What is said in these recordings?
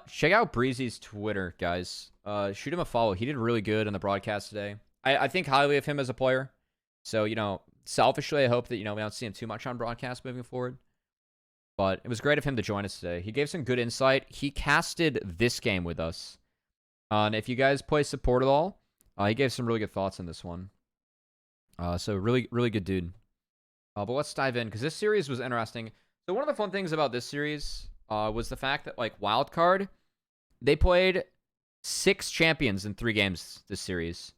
Check out Breezy's Twitter, guys. Shoot him a follow. He did really good in the broadcast today. I think highly of him as a player. So, selfishly, I hope that, we don't see him too much on broadcast moving forward. But it was great of him to join us today. He gave some good insight. He casted this game with us. And if you guys play support at all, he gave some really good thoughts on this one. So really, really good dude. But let's dive in, because this series was interesting. So one of the fun things about this series was the fact that, like, Wildcard, they played 6 champions in 3 games this series.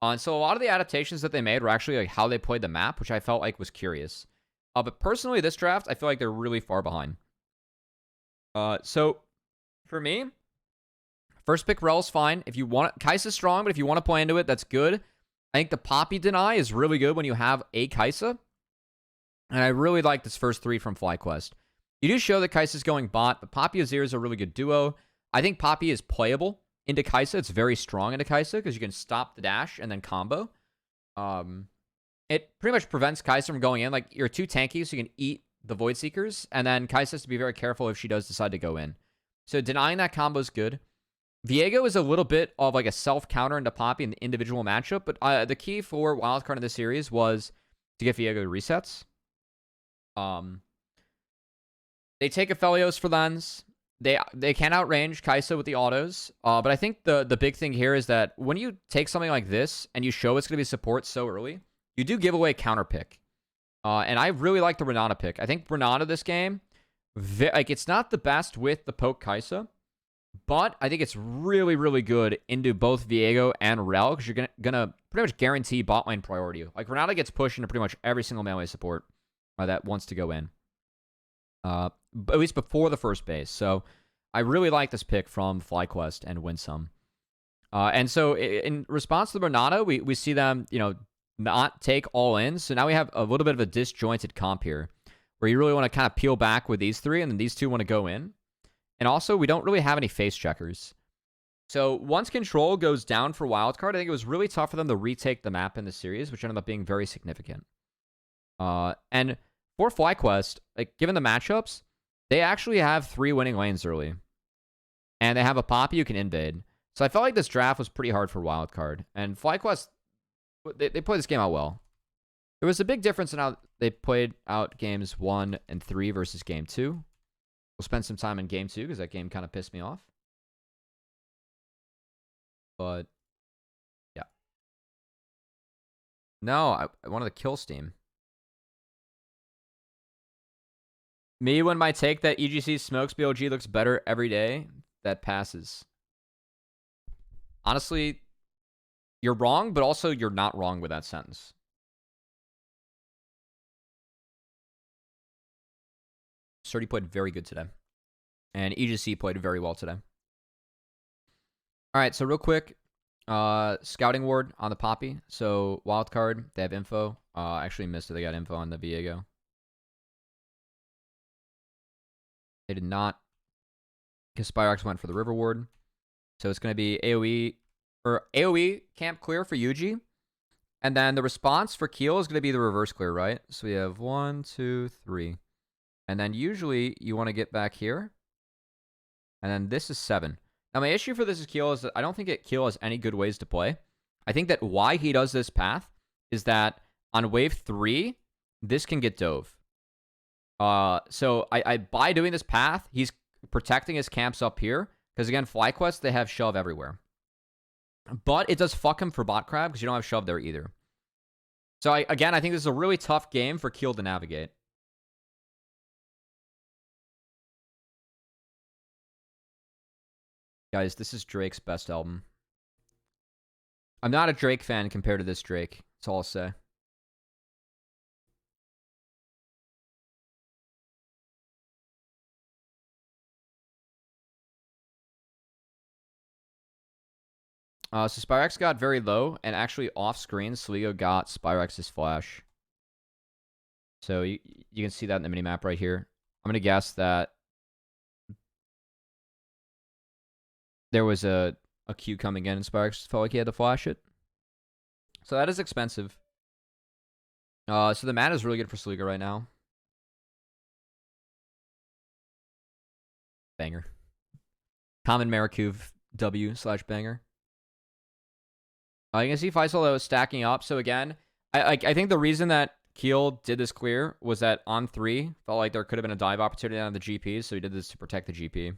And so a lot of the adaptations that they made were actually like how they played the map, which I felt like was curious. But personally, this draft, I feel like they're really far behind. So for me, first pick Rel's fine. If you want, Kai'Sa's strong, but if you want to play into it, that's good. I think the Poppy deny is really good when you have a Kai'Sa. And I really like this first 3 from FlyQuest. You do show that Kai'Sa's going bot, but Poppy Azir is a really good duo. I think Poppy is playable into Kai'Sa. It's very strong into Kai'Sa because you can stop the dash and then combo. It pretty much prevents Kai'Sa from going in. Like, you're too tanky, so you can eat the Void Seekers. And then Kai'Sa has to be very careful if she does decide to go in. So denying that combo is good. Viego is a little bit of like a self-counter into Poppy in the individual matchup. But the key for Wildcard in this series was to get Viego resets. They take Aphelios for Lens. They can outrange Kai'Sa with the autos. But I think the big thing here is that when you take something like this and you show it's going to be support so early, you do give away a counter pick. And I really like the Renata pick. I think Renata this game, it's not the best with the poke Kai'Sa, but I think it's really, really good into both Viego and Rel, because you're gonna pretty much guarantee bot lane priority. Like, Renata gets pushed into pretty much every single melee support that wants to go in. At least before the first base. So I really like this pick from FlyQuest and Winsome. And so in response to the Renata, we see them, not take all in. So now we have a little bit of a disjointed comp here, where you really want to kind of peel back with these 3, and then these 2 want to go in. And also, we don't really have any face checkers. So once control goes down for Wildcard, I think it was really tough for them to retake the map in the series, which ended up being very significant. And for FlyQuest, like, given the matchups, they actually have 3 winning lanes early. And they have a Poppy who can invade. So I felt like this draft was pretty hard for Wildcard. And FlyQuest, they played this game out well. There was a big difference in how they played out games 1 and 3 versus game 2. We'll spend some time in game 2 because that game kind of pissed me off. But, yeah. No, I wanted to kill Steam. Me, when my take that EGC smokes BLG looks better every day, that passes. Honestly, you're wrong, but also you're not wrong with that sentence. Surdy played very good today. And EGC played very well today. Alright, so real quick, scouting ward on the Poppy. So Wildcard, they have info. I actually missed it. They got info on the Viego. They did not, because Spyrox went for the River Ward. So it's going to be AoE camp clear for Yuji. And then the response for Keel is going to be the reverse clear, right? So we have 1, 2, 3. And then usually you want to get back here. And then this is 7. Now my issue for this is Keel is that I don't think Keel has any good ways to play. I think that why he does this path is that on wave 3, this can get dove. So by doing this path, he's protecting his camps up here. Because again, FlyQuest, they have shove everywhere. But it does fuck him for bot crab because you don't have shove there either. So again, I think this is a really tough game for Keel to navigate. Guys, this is Drake's best album. I'm not a Drake fan compared to this Drake. That's all I'll say. So Spyrex got very low, and actually off-screen, Sligo got Spyrex's flash. So you can see that in the minimap right here. I'm going to guess that there was a Q coming in, and Spyrex felt like he had to flash it. So that is expensive. So the mana is really good for Sligo right now. Banger. Common Marikuv W/banger. You can see Faisal though stacking up. So again, I think the reason that Keel did this clear was that on 3 felt like there could have been a dive opportunity on the GP, so he did this to protect the GP.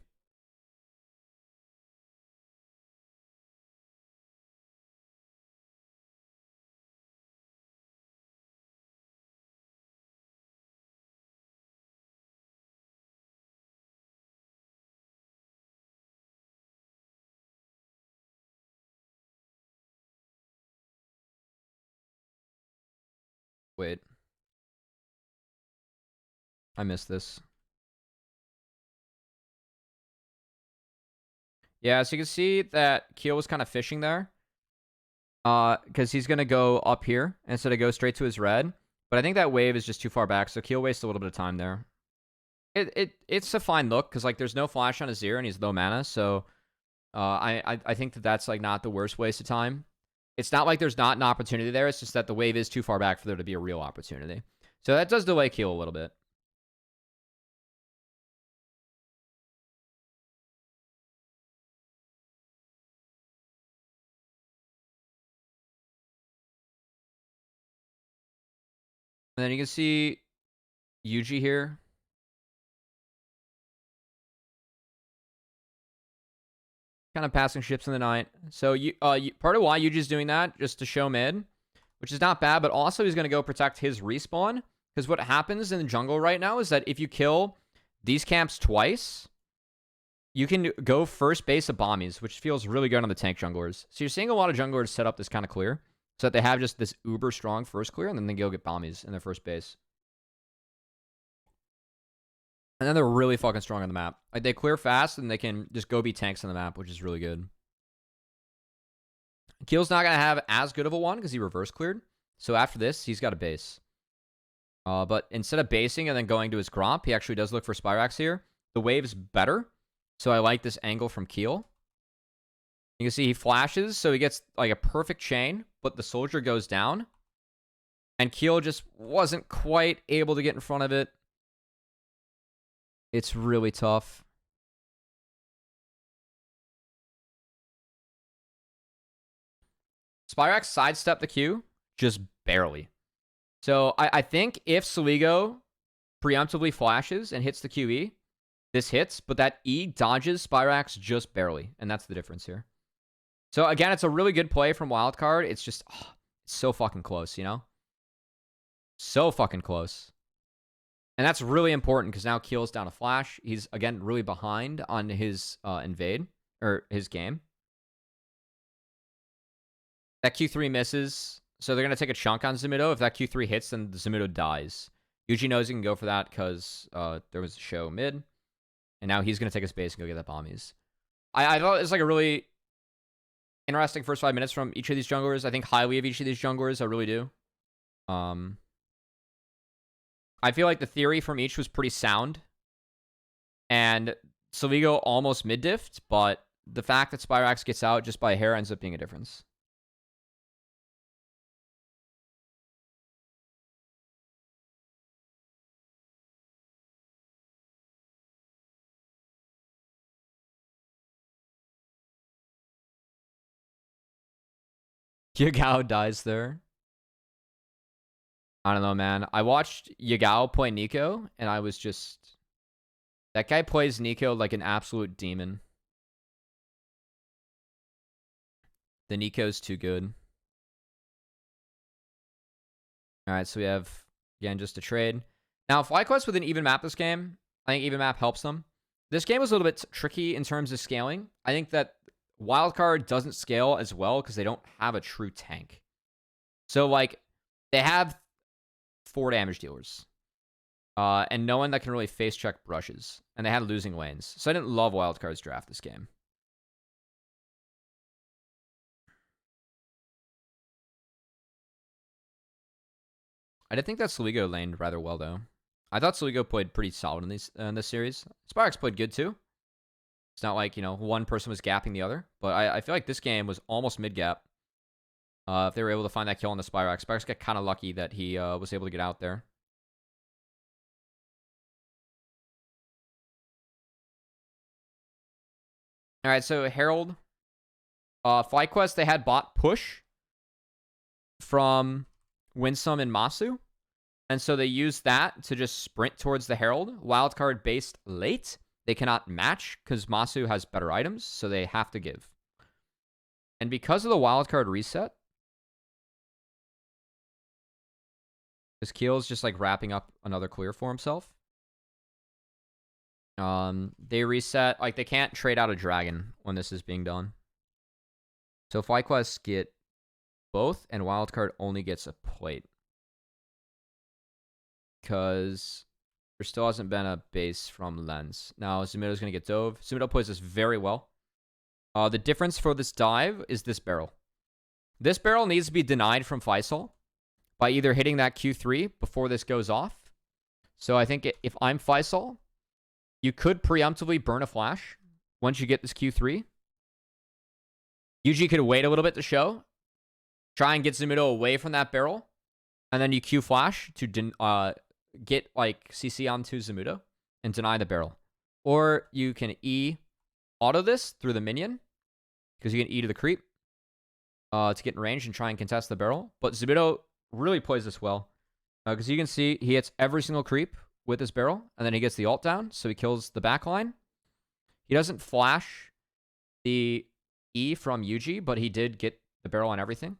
Wait, I missed this. Yeah, so you can see that Keel was kind of fishing there. Because he's going to go up here instead of go straight to his red. But I think that wave is just too far back, so Keel wastes a little bit of time there. It's a fine look, because like there's no flash on his Azir, and he's low mana, so I think that that's like not the worst waste of time. It's not like there's not an opportunity there, it's just that the wave is too far back for there to be a real opportunity. So that does delay Keel a little bit. And then you can see Yuji here. Kind of passing ships in the night. So part of why Yuji's doing that, just to show mid, which is not bad, but also he's going to go protect his respawn. Because what happens in the jungle right now is that if you kill these camps twice, you can go first base of bombies, which feels really good on the tank junglers. So you're seeing a lot of junglers set up this kind of clear, so that they have just this uber strong first clear, and then they go get bombies in their first base. And then they're really fucking strong on the map. Like, they clear fast, and they can just go be tanks on the map, which is really good. Keel's not going to have as good of a one, because he reverse cleared. So after this, he's got a base. But instead of basing and then going to his Gromp, he actually does look for Spyrax here. The wave's better, so I like this angle from Keel. You can see he flashes, so he gets like a perfect chain, but the soldier goes down. And Keel just wasn't quite able to get in front of it. It's really tough. Spyrax sidestepped the Q, just barely. So I think if Saligo preemptively flashes and hits the QE, this hits, but that E dodges Spyrax just barely, and that's the difference here. So again, it's a really good play from Wildcard. It's just it's so fucking close, you know? So fucking close. And that's really important because now Keel's down a flash. He's, again, really behind on his invade, or his game. That Q3 misses, so they're going to take a chunk on Zimido. If that Q3 hits, then the Zimido dies. Yuji knows he can go for that because there was a show mid. And now he's going to take his base and go get that bombies. I thought it was like a really interesting first 5 minutes from each of these junglers. I think highly of each of these junglers. I really do. I feel like the theory from each was pretty sound. And Saligo almost mid-diffed, but the fact that Spyrax gets out just by a hair ends up being a difference. Yagao dies there. I don't know, man. I watched Yagao play Nico, and I was just... That guy plays Nico like an absolute demon. The Nico's too good. Alright, so we have, again, just a trade. Now, FlyQuest with an even map this game, I think even map helps them. This game was a little bit tricky in terms of scaling. I think that Wildcard doesn't scale as well because they don't have a true tank. So, like, they have 4 damage dealers. And no one that can really face check brushes. And they had losing lanes. So I didn't love Wildcard's draft this game. I did think that Saligo laned rather well, though. I thought Saligo played pretty solid in this series. Spyrax played good, too. It's not like, you know, one person was gapping the other. But I feel like this game was almost mid-gap. If they were able to find that kill on the Spyrax. Spyrax got kind of lucky that he was able to get out there. All right, so Herald, FlyQuest, they had bot push from Winsome and Masu. And so they used that to just sprint towards the Herald. Wildcard based late. They cannot match because Masu has better items, so they have to give. And because of the wildcard reset, this Keel's just like wrapping up another clear for himself. They reset, like they can't trade out a dragon when this is being done. So FlyQuest get both, and wildcard only gets a plate. Because there still hasn't been a base from Lens. Now, Zumido's going to get dove. Zumido plays this very well. The difference for this dive is this barrel. This barrel needs to be denied from Faisal by either hitting that Q3 before this goes off. So I think if I'm Faisal, you could preemptively burn a flash once you get this Q3. UG could wait a little bit to show. Try and get Zumido away from that barrel. And then you Q flash to get like CC onto Zumido and deny the barrel. Or you can E auto this through the minion, because you can E to the creep to get in range and try and contest the barrel. But Zumido really plays this well, because you can see he hits every single creep with this barrel, and then he gets the ult down, so he kills the backline. He doesn't flash the E from UG, but he did get the barrel on everything.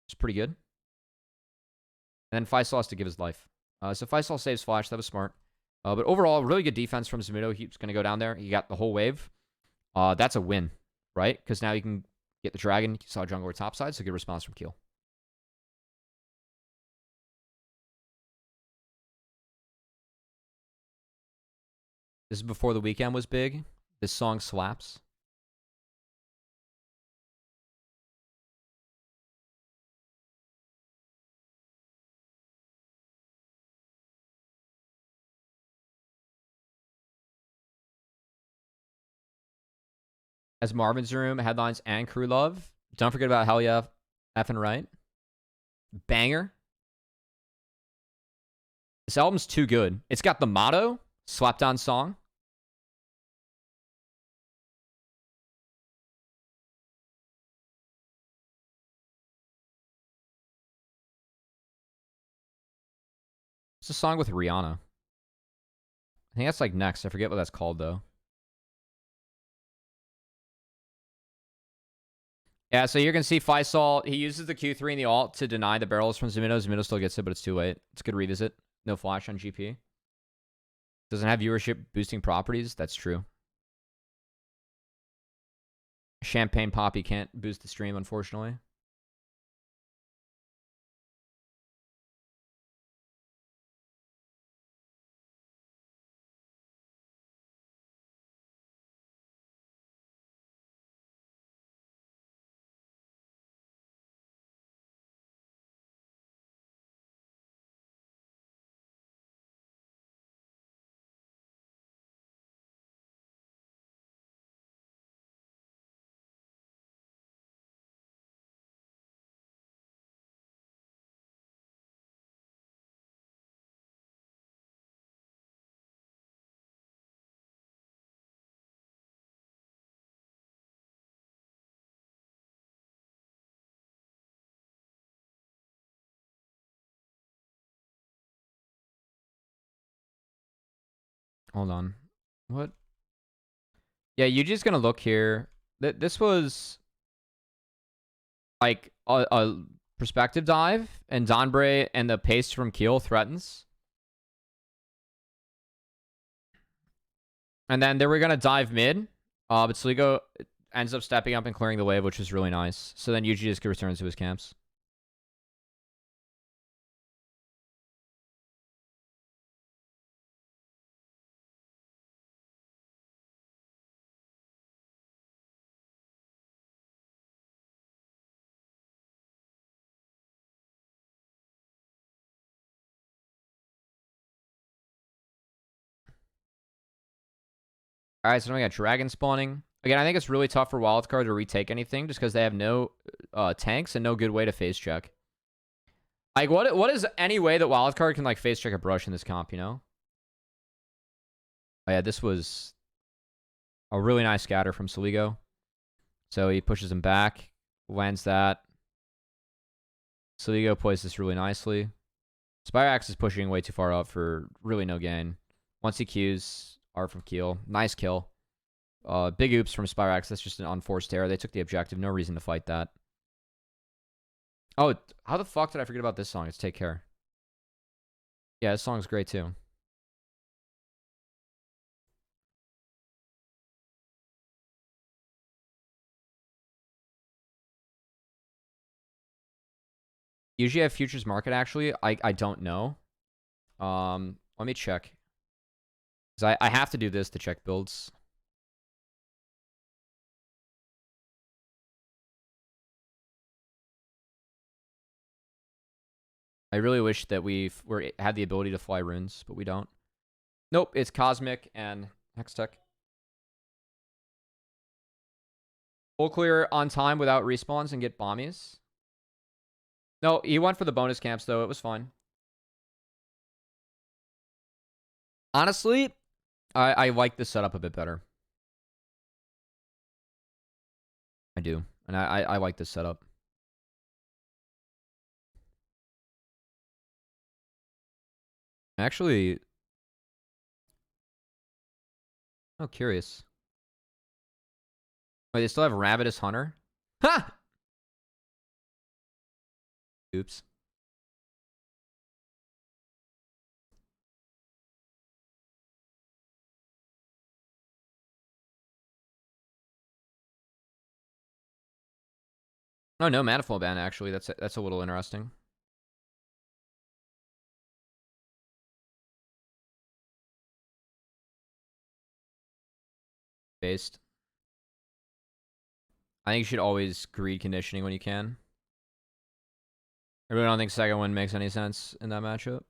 It's pretty good. And then Faisal has to give his life. So Faisal saves flash. That was smart. But overall, really good defense from Zumido. He's going to go down there. He got the whole wave. That's a win, right? Because now you can get the dragon. You saw jungler topside, so good response from Keel. This is before the weekend was big. This song slaps. As Marvin's Room, headlines, and crew love. Don't forget about Hell Yeah, effing right. Banger. This album's too good. It's got the motto, slapped on song. It's a song with Rihanna. I think that's like next. I forget what that's called though. Yeah, so you can see Faisal, he uses the Q3 and the ult to deny the barrels from Zumido. Zumido still gets it, but it's too late. It's a good revisit. No flash on GP. Doesn't have viewership boosting properties. That's true. Champagne Poppy can't boost the stream, unfortunately. Hold on. What? Yeah, you're just going to look here. This was like a perspective dive, and Donbray and the pace from Keel threatens. And then they were going to dive mid, but Sligo ends up stepping up and clearing the wave, which was really nice. So then Yuji just returns to his camps. All right, so now we got dragon spawning. Again, I think it's really tough for wildcard to retake anything just because they have no tanks and no good way to phase check. Like, what is any way that wildcard can like phase check a brush in this comp, you know? Oh yeah, this was A really nice scatter from Saligo. So he pushes him back, lands that. Saligo plays this really nicely. Spirax is pushing way too far up for really no gain. Once he Qs, R from Keel. Nice kill. Big oops from Spirax. That's just an unforced error. They took the objective. No reason to fight that. Oh, how the fuck did I forget about this song? It's Take Care. Yeah, this song's great too. Usually I have futures market actually. I don't know. Let me check. Because I have to do this to check builds. I really wish that had the ability to fly runes, but we don't. Nope, it's Cosmic and Hextech. Full clear on time without respawns and get bombies. No, he went for the bonus camps, though. It was fine. Honestly, I like this setup a bit better. I do. And I like this setup. Actually, oh, curious. Wait, they still have Rabbitous Hunter? Ha! Oops. Oh, no Manifold ban, actually. That's a little interesting. Based. I think you should always greed conditioning when you can. I really don't think second one makes any sense in that matchup.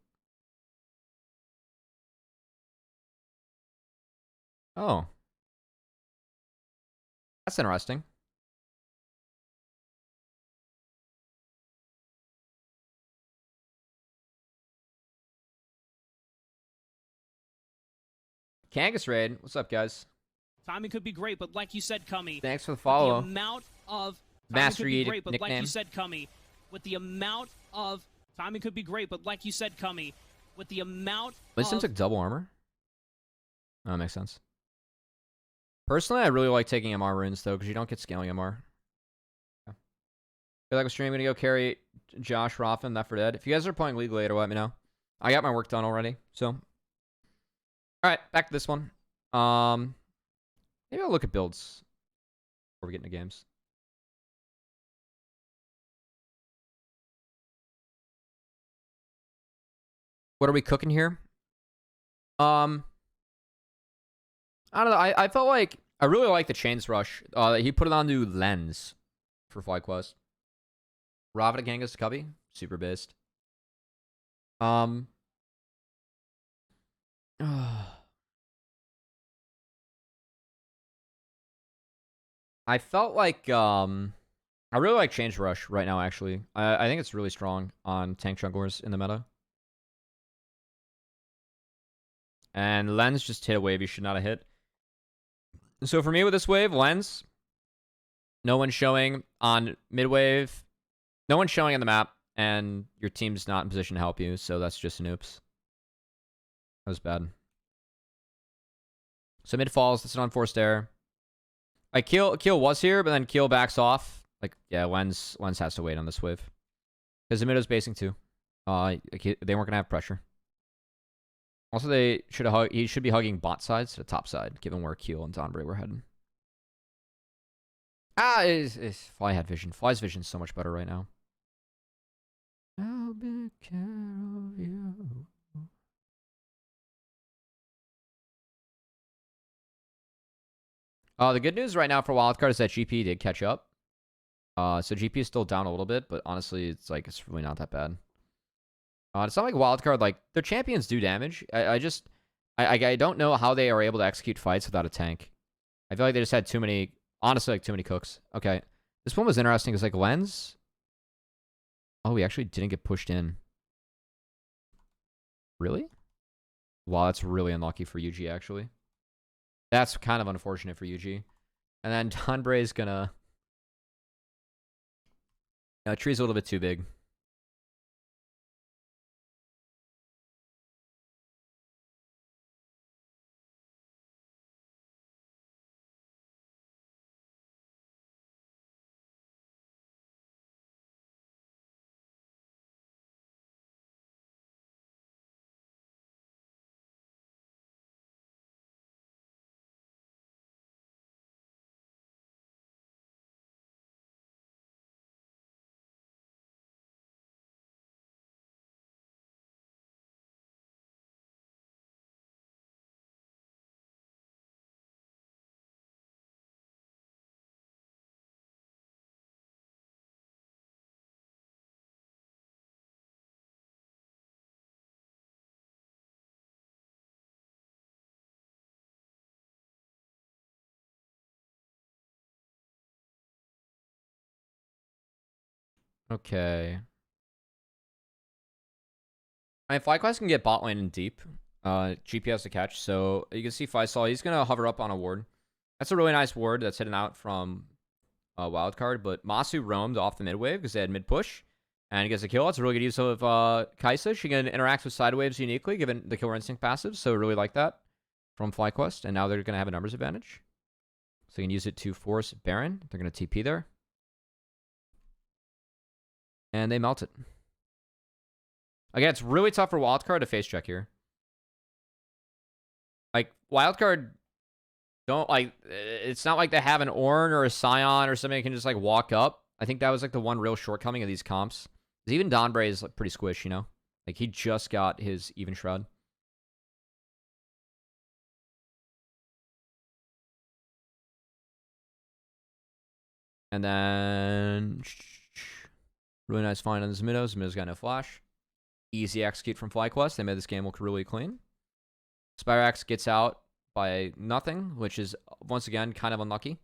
Oh. That's interesting. Kangas Raid. What's up, guys? Timing could be great, but like you said, Cummy. Thanks for the follow. The amount of Master could be great, but nickname. like you said, Cummy, with the amount of timing could be great, but like you said, Cummy, with the amount Wisdom took double armor? Oh, that makes sense. Personally, I really like taking MR runes, though, because you don't get scaling MR. Yeah. Feel like a stream, I'm going to go carry Josh Roffin, Left 4 Dead. If you guys are playing League later, let me know. I got my work done already, so. Alright, back to this one. Maybe I'll look at builds before we get into games. What are we cooking here? I don't know. I felt like I really like the Chains Rush. He put it on to Lens for FlyQuest. Ravita Genghis Cubby, super based. I felt like I really like Change Rush right now. Actually, I think it's really strong on tank junglers in the meta. And Lens just hit a wave you should not have hit. So for me with this wave, Lens, no one's showing on mid wave, no one's showing on the map, and your team's not in position to help you. So that's just an oops. That was bad. So mid falls. That's an unforced error. Like Keel was here, but then Keel backs off. Like yeah, Lens has to wait on this wave because the mid was basing too. They weren't gonna have pressure. Also, they should have he should be hugging bot sides to the top side, given where Keel and Donbray were heading. Fly had vision. Fly's vision's so much better right now. I'll be care of you. The good news right now for Wildcard is that GP did catch up. So GP is still down a little bit, but honestly, it's really not that bad. It's not like Wildcard, like, their champions do damage. I don't know how they are able to execute fights without a tank. I feel like they just had too many, honestly, like, too many cooks. Okay. This one was interesting. It's like Lens. Oh, he actually didn't get pushed in. Really? Wow, that's really unlucky for UG, actually. That's kind of unfortunate for UG. And then Donbray's gonna... tree's a little bit too big. Okay. I mean, FlyQuest can get bot lane and deep. GPS to catch. So you can see Faisal, he's going to hover up on a ward. That's a really nice ward that's hidden out from Wildcard. But Masu roamed off the mid wave because they had mid push. And he gets a kill. That's a really good use of Kaisa. She can interact with side waves uniquely given the Killer Instinct passive. So really like that from FlyQuest. And now they're going to have a numbers advantage. So you can use it to force Baron. They're going to TP there. And they melt it. Again, it's really tough for Wildcard to face check here. Like, Wildcard don't, like, it's not like they have an Ornn or a Scion or something that can just, like, walk up. I think that was, like, the one real shortcoming of these comps. Because even Donbray is like, pretty squish, you know? Like, he just got his Even Shroud. And then... really nice find on the Zmidos. Zmidos got no flash. Easy execute from FlyQuest. They made this game look really clean. Spyrax gets out by nothing, which is, once again, kind of unlucky.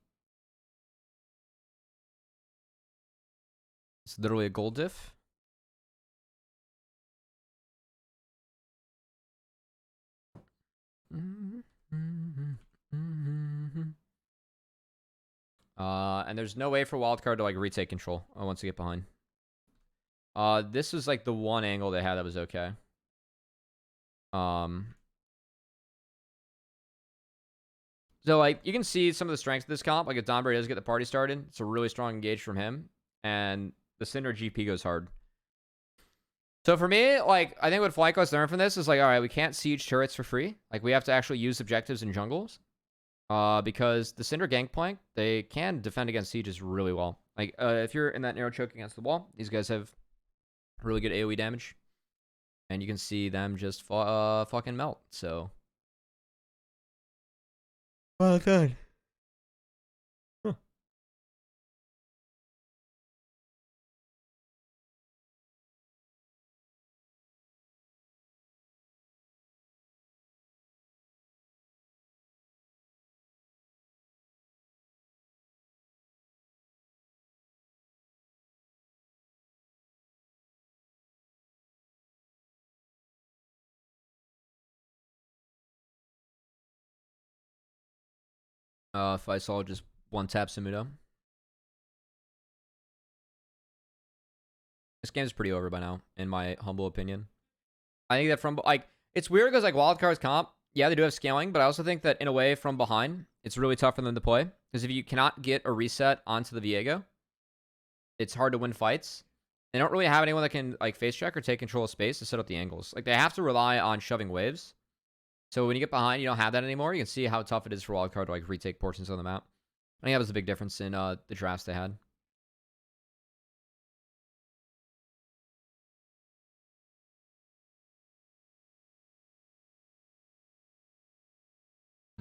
It's literally a gold diff. And there's no way for Wildcard to, like, retake control once they get behind. This was, like, the one angle they had that was okay. So, like, you can see some of the strengths of this comp. Like, if Donbray does get the party started, it's a really strong engage from him. And the Cinder GP goes hard. So, for me, like, I think what FlyQuest learned from this is, like, all right, we can't siege turrets for free. Like, we have to actually use objectives in jungles. Because the Cinder Gangplank, they can defend against sieges really well. Like, if you're in that narrow choke against the wall, these guys have really good AoE damage. And you can see them just fucking melt, so... well done. Huh. Faisal just one-tap Samudo. This game's pretty over by now, in my humble opinion. I think that from, like, it's weird because, like, Wildcard's comp, yeah, they do have scaling, but I also think that, in a way, from behind, it's really tough for them to play. Because if you cannot get a reset onto the Viego, it's hard to win fights. They don't really have anyone that can, like, face check or take control of space to set up the angles. Like, they have to rely on shoving waves. So when you get behind, you don't have that anymore. You can see how tough it is for Wildcard to, like, retake portions of the map. I think that was a big difference in the drafts they had.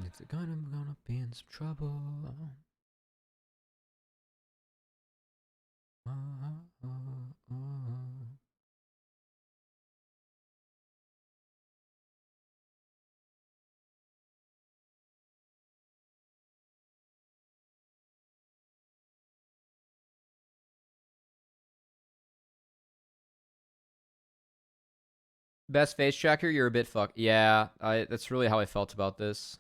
If they're gonna be in some trouble. Best face checker, you're a bit fucked. Yeah, that's really how I felt about this.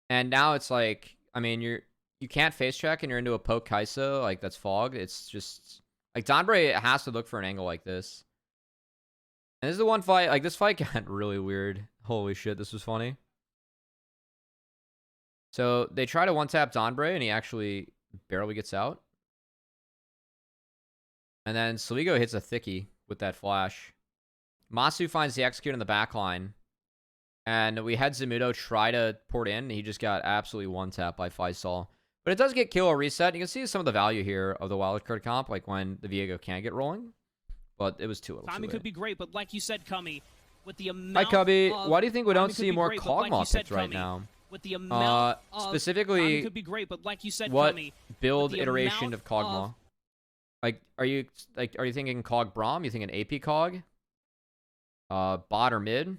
And now it's like, I mean, you can't face check and you're into a poke Kai'Sa, like that's fogged. It's just like Donbre has to look for an angle like this. And this is the one fight, like this fight got really weird. Holy shit, this was funny. So they try to one-tap Donbre and he actually barely gets out. And then Sligo hits a thickie with that flash. Masu finds the execute in the back line. And we had Zamudo try to port in. And he just got absolutely one-tapped by Faisal. But it does get kill or reset. You can see some of the value here of the wildcard comp, like when the Viego can get rolling. But it was too little. Timing could be great, but like you said, Cummy, with the amount Hi, Cubby. of... Why do you think we don't see more great, Kog'Maw like picked right now? With the amount specifically, could be great, but like you said, what Cummy, build iteration of Kog'Maw? Like, are you thinking Cog Braum? You thinking AP Cog? Bot or mid?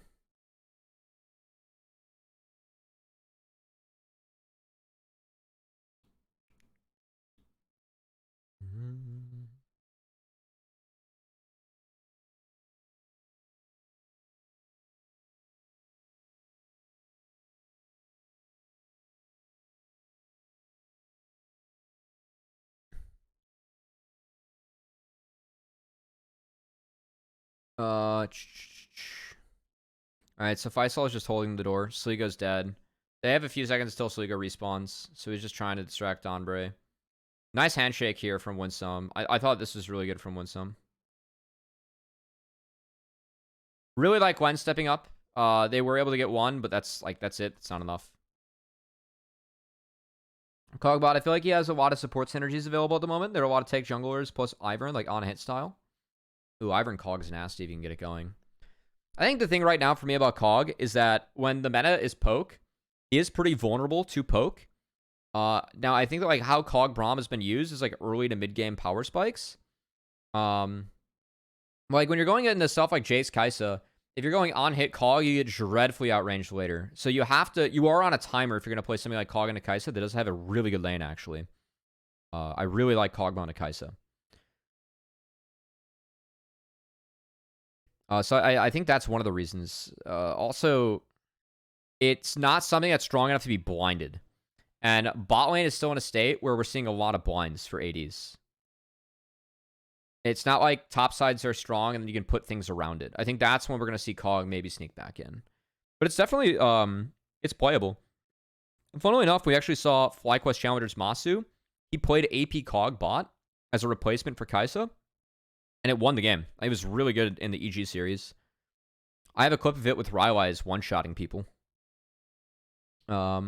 Alright, so Faisal is just holding the door. Sligo's dead. They have a few seconds until Sligo respawns, so he's just trying to distract Donbre. Nice handshake here from Winsome. I thought this was really good from Winsome. Really like Gwen stepping up. They were able to get one, but that's it. It's not enough. Cogbot, I feel like he has a lot of support synergies available at the moment. There are a lot of take junglers plus Ivern, like on hit style. Ooh, Ivern Cog's nasty if you can get it going. I think the thing right now for me about Cog is that when the meta is poke, he is pretty vulnerable to poke. Now I think that like how Cog Braum has been used is like early to mid game power spikes. Like when you're going into stuff like Jace Kai'Sa, if you're going on hit Cog, you get dreadfully outranged later. So you are on a timer if you're gonna play something like Cog into Kai'Sa that does have a really good lane actually. I really like Cogma into Kai'Sa. So I think that's one of the reasons. Also, it's not something that's strong enough to be blinded. And bot lane is still in a state where we're seeing a lot of blinds for ADs. It's not like top sides are strong and you can put things around it. I think that's when we're going to see Cog maybe sneak back in. But it's definitely, it's playable. And funnily enough, we actually saw FlyQuest Challenger's Masu. He played AP Cog bot as a replacement for Kai'Sa. And it won the game. It was really good in the EG series. I have a clip of it with Rylai's one-shotting people. Yeah,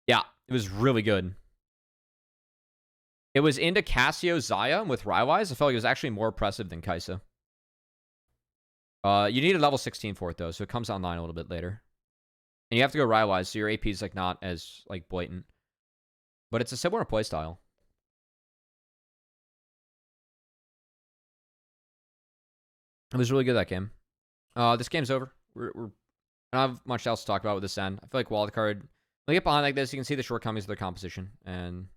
it was really good. It was into Cassio Xayah with Rylai's. I felt like it was actually more impressive than Kai'Sa. You need a level 16 for it, though, so it comes online a little bit later. And you have to go Rylai's, so your AP is like not as like blatant. But it's a similar playstyle. It was really good, that game. This game's over. I don't have much else to talk about with this end. I feel like wildcard, when they get behind like this, you can see the shortcomings of their composition. And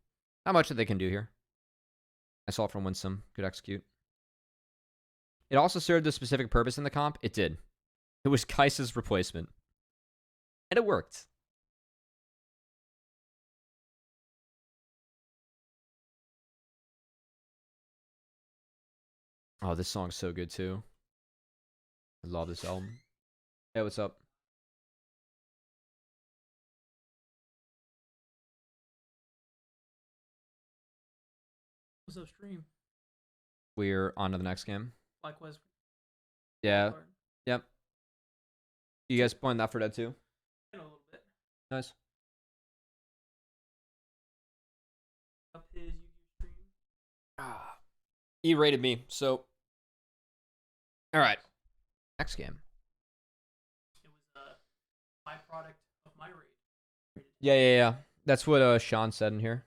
not much that they can do here. I saw it from Winsome. Good execute. It also served a specific purpose in the comp. It did. It was Kai'Sa's replacement. And it worked. Oh, this song's so good, too. I love this album. Hey, what's up? What's up, stream? We're on to the next game. Likewise. Yeah. Yep. You guys playing that for Dead too? A little bit. Nice. Up his YouTube stream. He rated me, so. Alright. Next game. It was a byproduct of my raid. Yeah. That's what Sean said in here.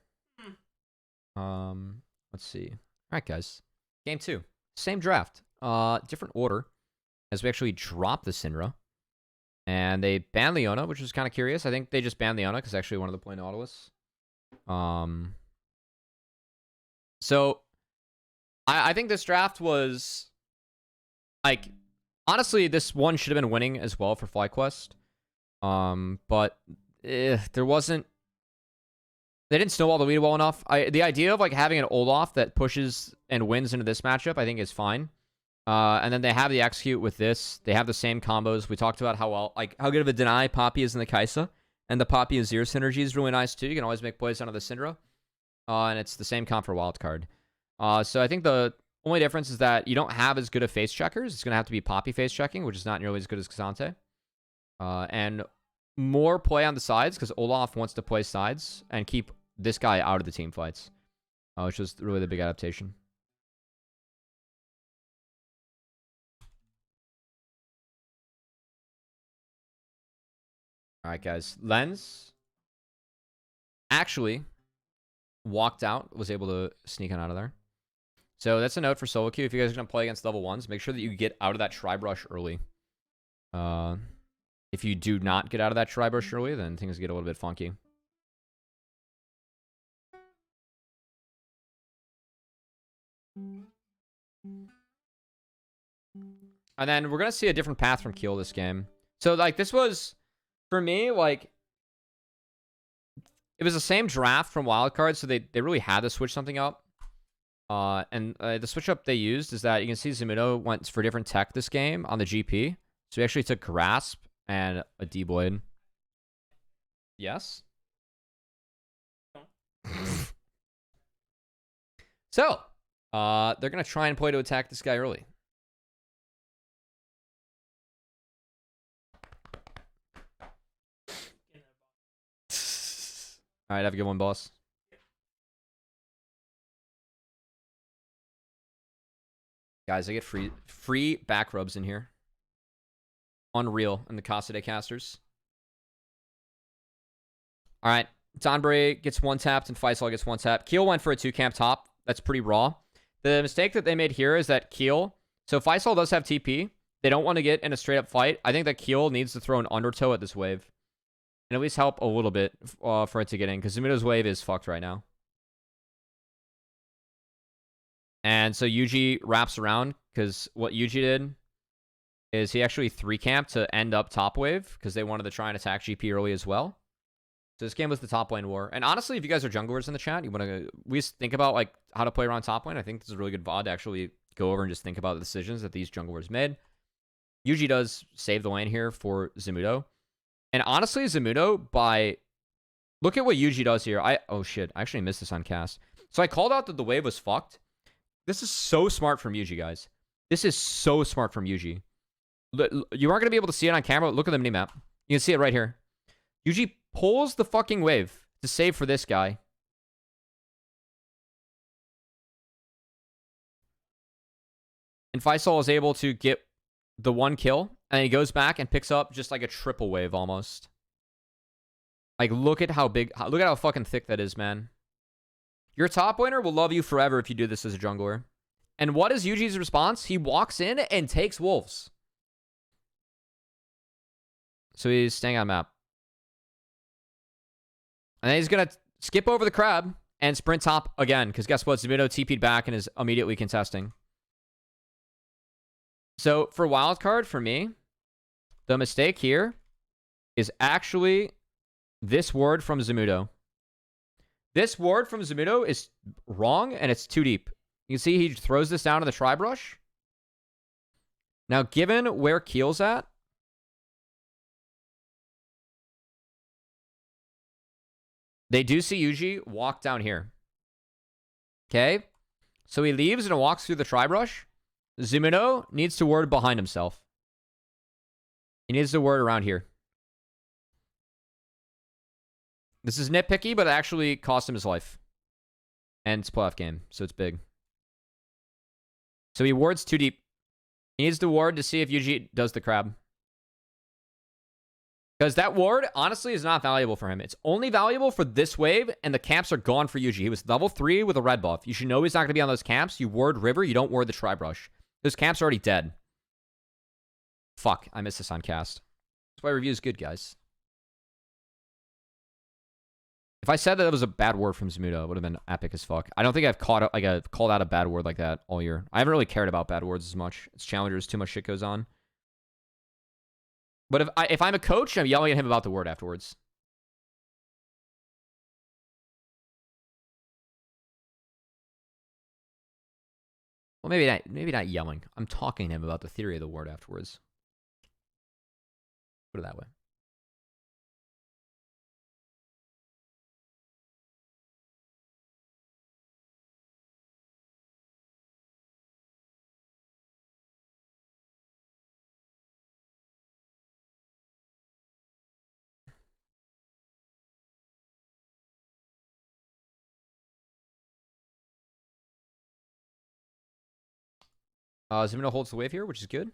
Hmm. Let's see. Alright, guys. Game 2. Same draft. Different order. As we actually drop the Syndra. And they banned Leona, which was kind of curious. I think they just banned Leona because actually wanted to play Nautilus. So, I think this draft was, like, honestly, this one should have been winning as well for FlyQuest. But there wasn't They didn't snowball the lead well enough. The idea of like having an Olaf that pushes and wins into this matchup, I think is fine. And then they have the execute with this. They have the same combos. We talked about how good of a deny Poppy is in the Kaisa. And the Poppy and Azir synergy is really nice too. You can always make plays out of the Syndra. And it's the same comp for wildcard. So I think the only difference is that you don't have as good of face checkers. It's going to have to be Poppy face checking, which is not nearly as good as K'Sante. And more play on the sides, because Olaf wants to play sides and keep this guy out of the team fights. Which was really the big adaptation. Alright, guys. Lens actually walked out, was able to sneak on out of there. So that's a note for solo queue. If you guys are going to play against level 1s, make sure that you get out of that tri-brush early. If you do not get out of that tri-brush early, then things get a little bit funky. And then we're going to see a different path from Keel this game. So, like, this was, for me, like, it was the same draft from Wildcard, so they really had to switch something up. And the switch up they used is that you can see Zumudo went for different tech this game on the GP. So he actually took Grasp and a D-Blade. Yes? So, they're going to try and play to attack this guy early. All right, have a good one, boss. Guys, I get free back rubs in here. Unreal in the Casa de Casters. All right, Donbury gets one tapped and Faisal gets one tapped. Keel went for a 2-camp top. That's pretty raw. The mistake that they made here is that Keel... So Faisal does have TP. They don't want to get in a straight-up fight. I think that Keel needs to throw an undertow at this wave. And at least help a little bit for it to get in. Because Zumudo's wave is fucked right now. And so Yuji wraps around. Because what Yuji did is he actually 3-camped to end up top wave. Because they wanted to try and attack GP early as well. So this game was the top lane war. And honestly, if you guys are junglers in the chat, you want to we think about like how to play around top lane. I think this is a really good VoD to actually go over and just think about the decisions that these junglers made. Yuji does save the lane here for Zumudo. And honestly, Zumudo, look at what Yuji does here. Oh shit, I actually missed this on cast. So I called out that the wave was fucked. This is so smart from Yuji, guys. This is so smart from Yuji. You aren't going to be able to see it on camera. Look at the minimap. You can see it right here. Yuji pulls the fucking wave to save for this guy. And Faisal is able to get the 1 kill. And he goes back and picks up just like a triple wave almost. Like, look at how big... Look at how fucking thick that is, man. Your top laner will love you forever if you do this as a jungler. And what is Yuji's response? He walks in and takes wolves. So he's staying on map. And then he's going to skip over the crab and sprint top again. Because guess what? Zumudo TP'd back and is immediately contesting. So for wildcard, for me, the mistake here is actually this ward from Zumudo. This ward from Zumudo is wrong, and it's too deep. You can see he throws this down to the tri-brush. Now, given where Keel's at, they do see Yuji walk down here. Okay? So he leaves and walks through the tri-brush. Zumudo needs to ward behind himself. He needs to ward around here. This is nitpicky, but it actually cost him his life. And it's a playoff game, so it's big. So he wards too deep. He needs to ward to see if Yuji does the crab. Because that ward, honestly, is not valuable for him. It's only valuable for this wave, and the camps are gone for Yuji. He was level 3 with a red buff. You should know he's not going to be on those camps. You ward river, you don't ward the tri-brush. Those camps are already dead. Fuck, I missed this on cast. That's why review is good, guys. If I said that it was a bad word from Zumudo, it would have been epic as fuck. I don't think I've called out a bad word like that all year. I haven't really cared about bad words as much. It's challengers, too much shit goes on. But if I'm a coach, I'm yelling at him about the word afterwards. Well, maybe not yelling. I'm talking to him about the theory of the ward afterwards. Put it that way. Zemino holds the wave here, which is good.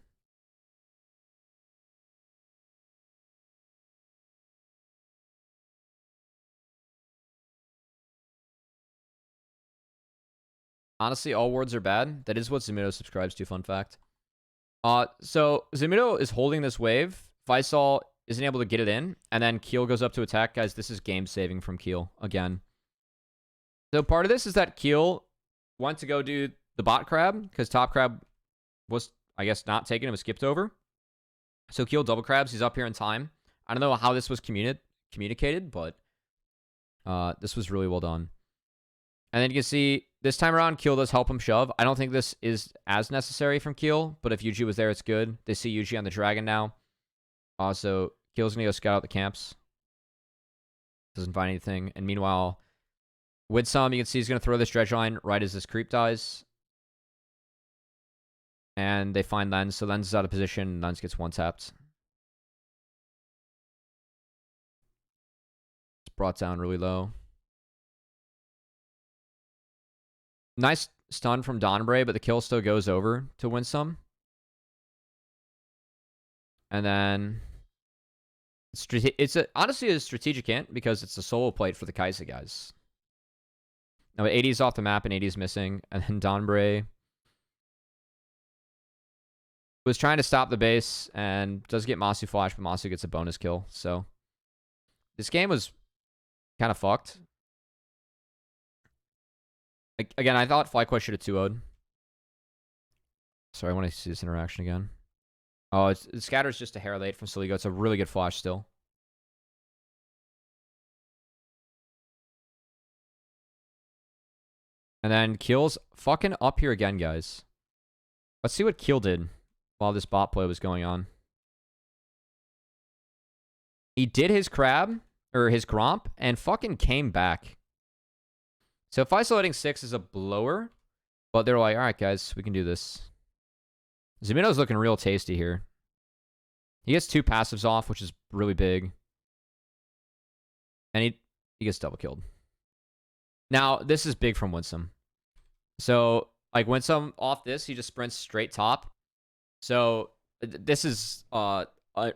Honestly, all wards are bad. That is what Zemino subscribes to, fun fact. So Zemino is holding this wave. Faisal isn't able to get it in, and then Keel goes up to attack. Guys, this is game saving from Keel again. So part of this is that Keel went to go do the bot crab, because top crab was, I guess, not taken. It was skipped over. So Keel double crabs. He's up here in time. I don't know how this was communicated, but this was really well done. And then you can see this time around, Keel does help him shove. I don't think this is as necessary from Keel, but if Yuji was there, it's good. They see Yuji on the dragon now. Also, Keel's going to go scout out the camps. Doesn't find anything. And meanwhile, with some, you can see he's going to throw this dredge line right as this creep dies. And they find Lens, so Lens is out of position. Lens gets one-tapped. It's brought down really low. Nice stun from Donbray, but the kill still goes over to win some. And then it's honestly a strategic hint because it's a solo plate for the Kaisa guys. Now 80 is off the map and 80 is missing. And then Donbray was trying to stop the base and does get Masu flash, but Masu gets a bonus kill. So this game was kind of fucked. Again, I thought FlyQuest should have 2-0'd. Sorry, I want to see this interaction again. Oh, it scatters just a hair late from Siligo. It's a really good flash still. And then Keel's fucking up here again, guys. Let's see what Keel did while this bot play was going on. He did his crab, or his gromp, and fucking came back. So if isolating 6 is a blower, but they're like, all right, guys, we can do this. Zemino's looking real tasty here. He gets 2 passives off, which is really big. And he gets double killed. Now, this is big from Winsome. So, like, Winsome off this, he just sprints straight top. So, this is an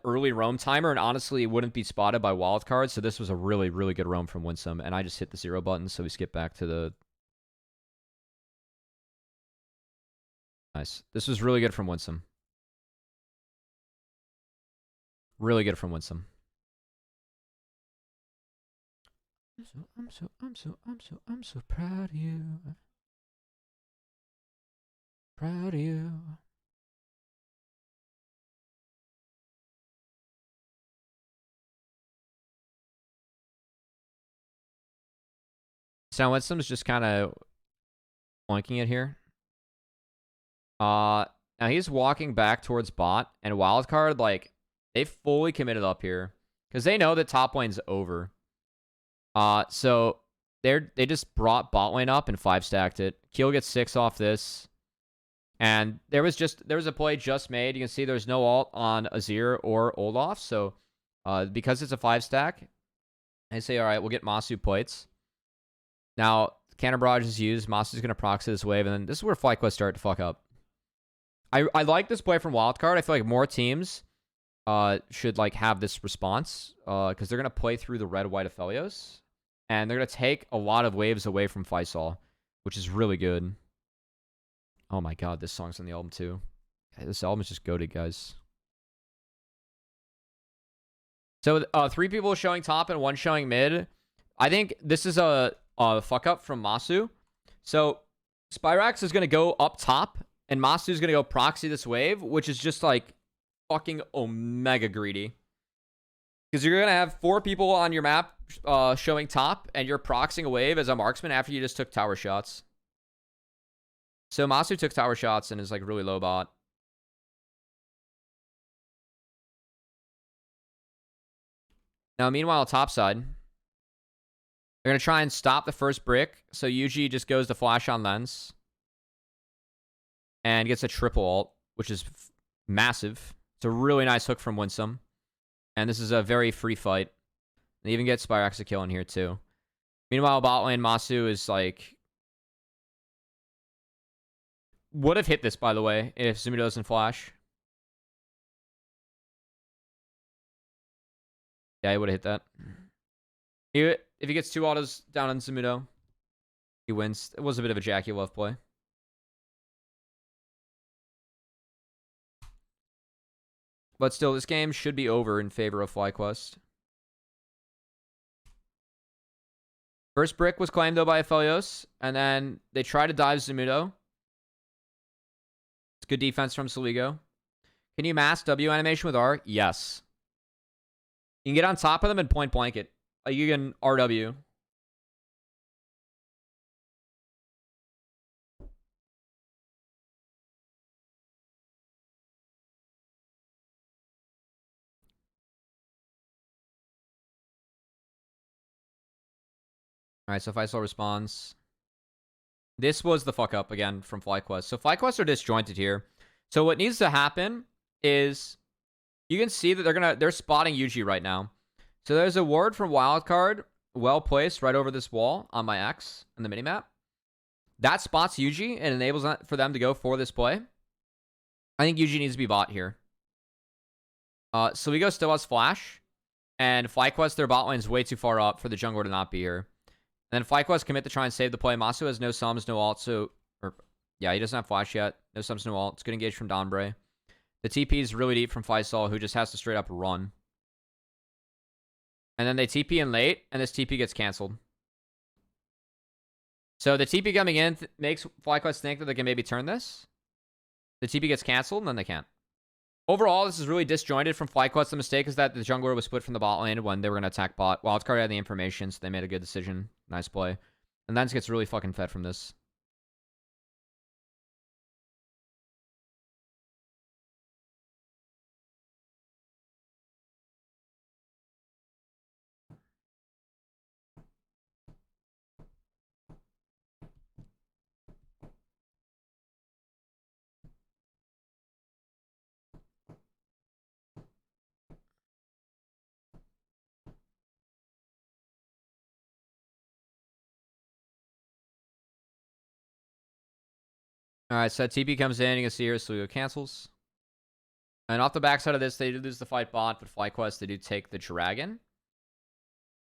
early roam timer, and honestly, it wouldn't be spotted by wildcard. So, this was a really, really good roam from Winsome. And I just hit the 0 button, so we skip back to the... Nice. This was really good from Winsome. Really good from Winsome. I'm so proud of you. Proud of you. So Winsome's just kind of flanking it here. Now he's walking back towards bot, and wildcard, like, they fully committed up here because they know that top lane's over. So they just brought bot lane up and 5-stacked it. Keel gets 6 off this. And there was a play just made. You can see there's no ult on Azir or Olaf. So because it's a 5-stack, I say, all right, we'll get Masu plates. Now, Cannon Barrage is used. Masu's going to proxy this wave. And then this is where FlyQuest start to fuck up. I like this play from Wildcard. I feel like more teams should like have this response because they're going to play through the red-white Aphelios. And they're going to take a lot of waves away from Faisal, which is really good. Oh my god, this song's on the album too. This album is just goated, guys. So 3 people showing top and 1 showing mid. I think this is a fuck up from Masu. So Spyrax is going to go up top, and Masu is going to go proxy this wave, which is just like fucking omega greedy. Because you're going to have 4 people on your map showing top, and you're proxying a wave as a marksman after you just took tower shots. So Masu took tower shots and is like really low bot. Now, meanwhile, top side, they're going to try and stop the first brick. So Yuji just goes to flash on lens and gets a triple ult, which is massive. It's a really nice hook from Winsome. And this is a very free fight. They even get Spyrax a kill in here too. Meanwhile, bot lane, Masu is like... Would have hit this, by the way, if Zumudo doesn't flash. Yeah, he would have hit that. If he gets 2 autos down on Zumudo, he wins. It was a bit of a Jackie Love play. But still, this game should be over in favor of FlyQuest. First brick was claimed, though, by Aphelios. And then they try to dive Zumudo. It's good defense from Soligo. Can you mask W animation with R? Yes. You can get on top of them and point blank it. Like you can RW. Alright, so Faisal responds. This was the fuck up again from FlyQuest. So FlyQuest are disjointed here. So what needs to happen is you can see that they're spotting Yuji right now. So there's a ward from Wildcard, well placed right over this wall on my X in the minimap. That spots Yuji and enables for them to go for this play. I think Yuji needs to be bot here. Soligo still has flash. And FlyQuest, their bot lane's way too far up for the jungler to not be here. And then FlyQuest commit to try and save the play. Masu has no sums, no ult, so... yeah, he doesn't have flash yet. No sums, no ult. It's good engage from Dombre. The TP is really deep from Faisal, who just has to straight up run. And then they TP in late, and this TP gets canceled. So the TP coming in makes FlyQuest think that they can maybe turn this. The TP gets canceled, and then they can't. Overall, this is really disjointed from FlyQuest. The mistake is that the jungler was split from the bot lane when they were going to attack bot. Wildcard had the information, so they made a good decision. Nice play. And Lens gets really fucking fed from this. Alright, so TP comes in. You can see here, Slugo cancels. And off the backside of this, they do lose the fight bot, but FlyQuest, they do take the dragon.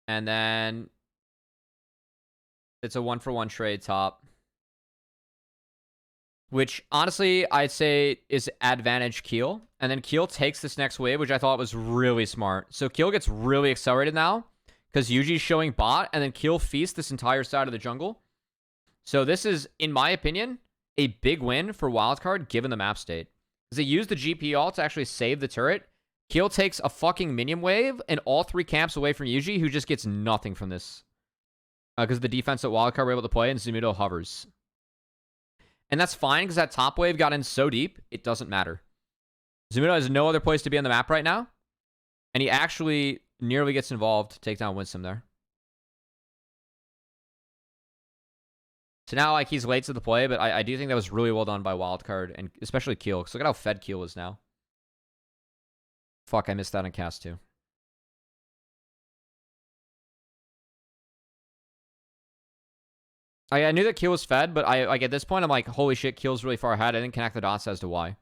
And then it's a 1-for-1 trade top. Which, honestly, I'd say is advantage Keel. And then Keel takes this next wave, which I thought was really smart. So Keel gets really accelerated now, because Yuji's showing bot, and then Keel feasts this entire side of the jungle. So this is, in my opinion, a big win for Wildcard, given the map state. Because they use the GP ult to actually save the turret. Keel takes a fucking minion wave, and all 3 camps away from Yuji, who just gets nothing from this. Because of the defense that Wildcard were able to play, and Zumudo hovers. And that's fine, because that top wave got in so deep, it doesn't matter. Zumudo has no other place to be on the map right now. And he actually nearly gets involved to take down Winsome there. So now, like, he's late to the play, but I do think that was really well done by Wildcard, and especially Keel. Because look at how fed Keel is now. Fuck, I missed that on cast too. I knew that Keel was fed, but like at this point, I'm like, holy shit, Keel's really far ahead. I didn't connect the dots as to why.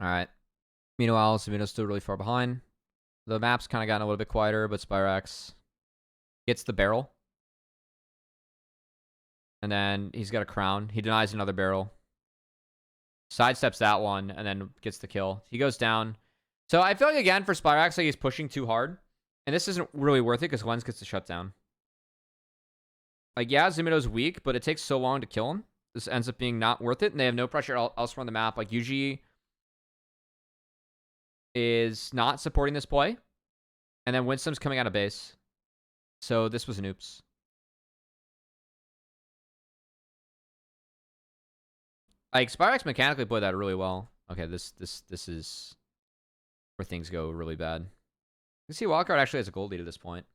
Alright. Meanwhile, Samuno's still really far behind. The map's kind of gotten a little bit quieter, but Spyrax gets the barrel. And then he's got a crown. He denies another barrel. Sidesteps that one and then gets the kill. He goes down. So I feel like, again, for Spyrax, like he's pushing too hard. And this isn't really worth it because Lens gets the shutdown. Like, yeah, Zimido's weak, but it takes so long to kill him. This ends up being not worth it. And they have no pressure elsewhere on the map. Like, Yuji is not supporting this play. And then Winsome's coming out of base. So this was an oops. Like, Spyrax mechanically played that really well. Okay, this is where things go really bad. You can see Wildcard actually has a gold lead at this point.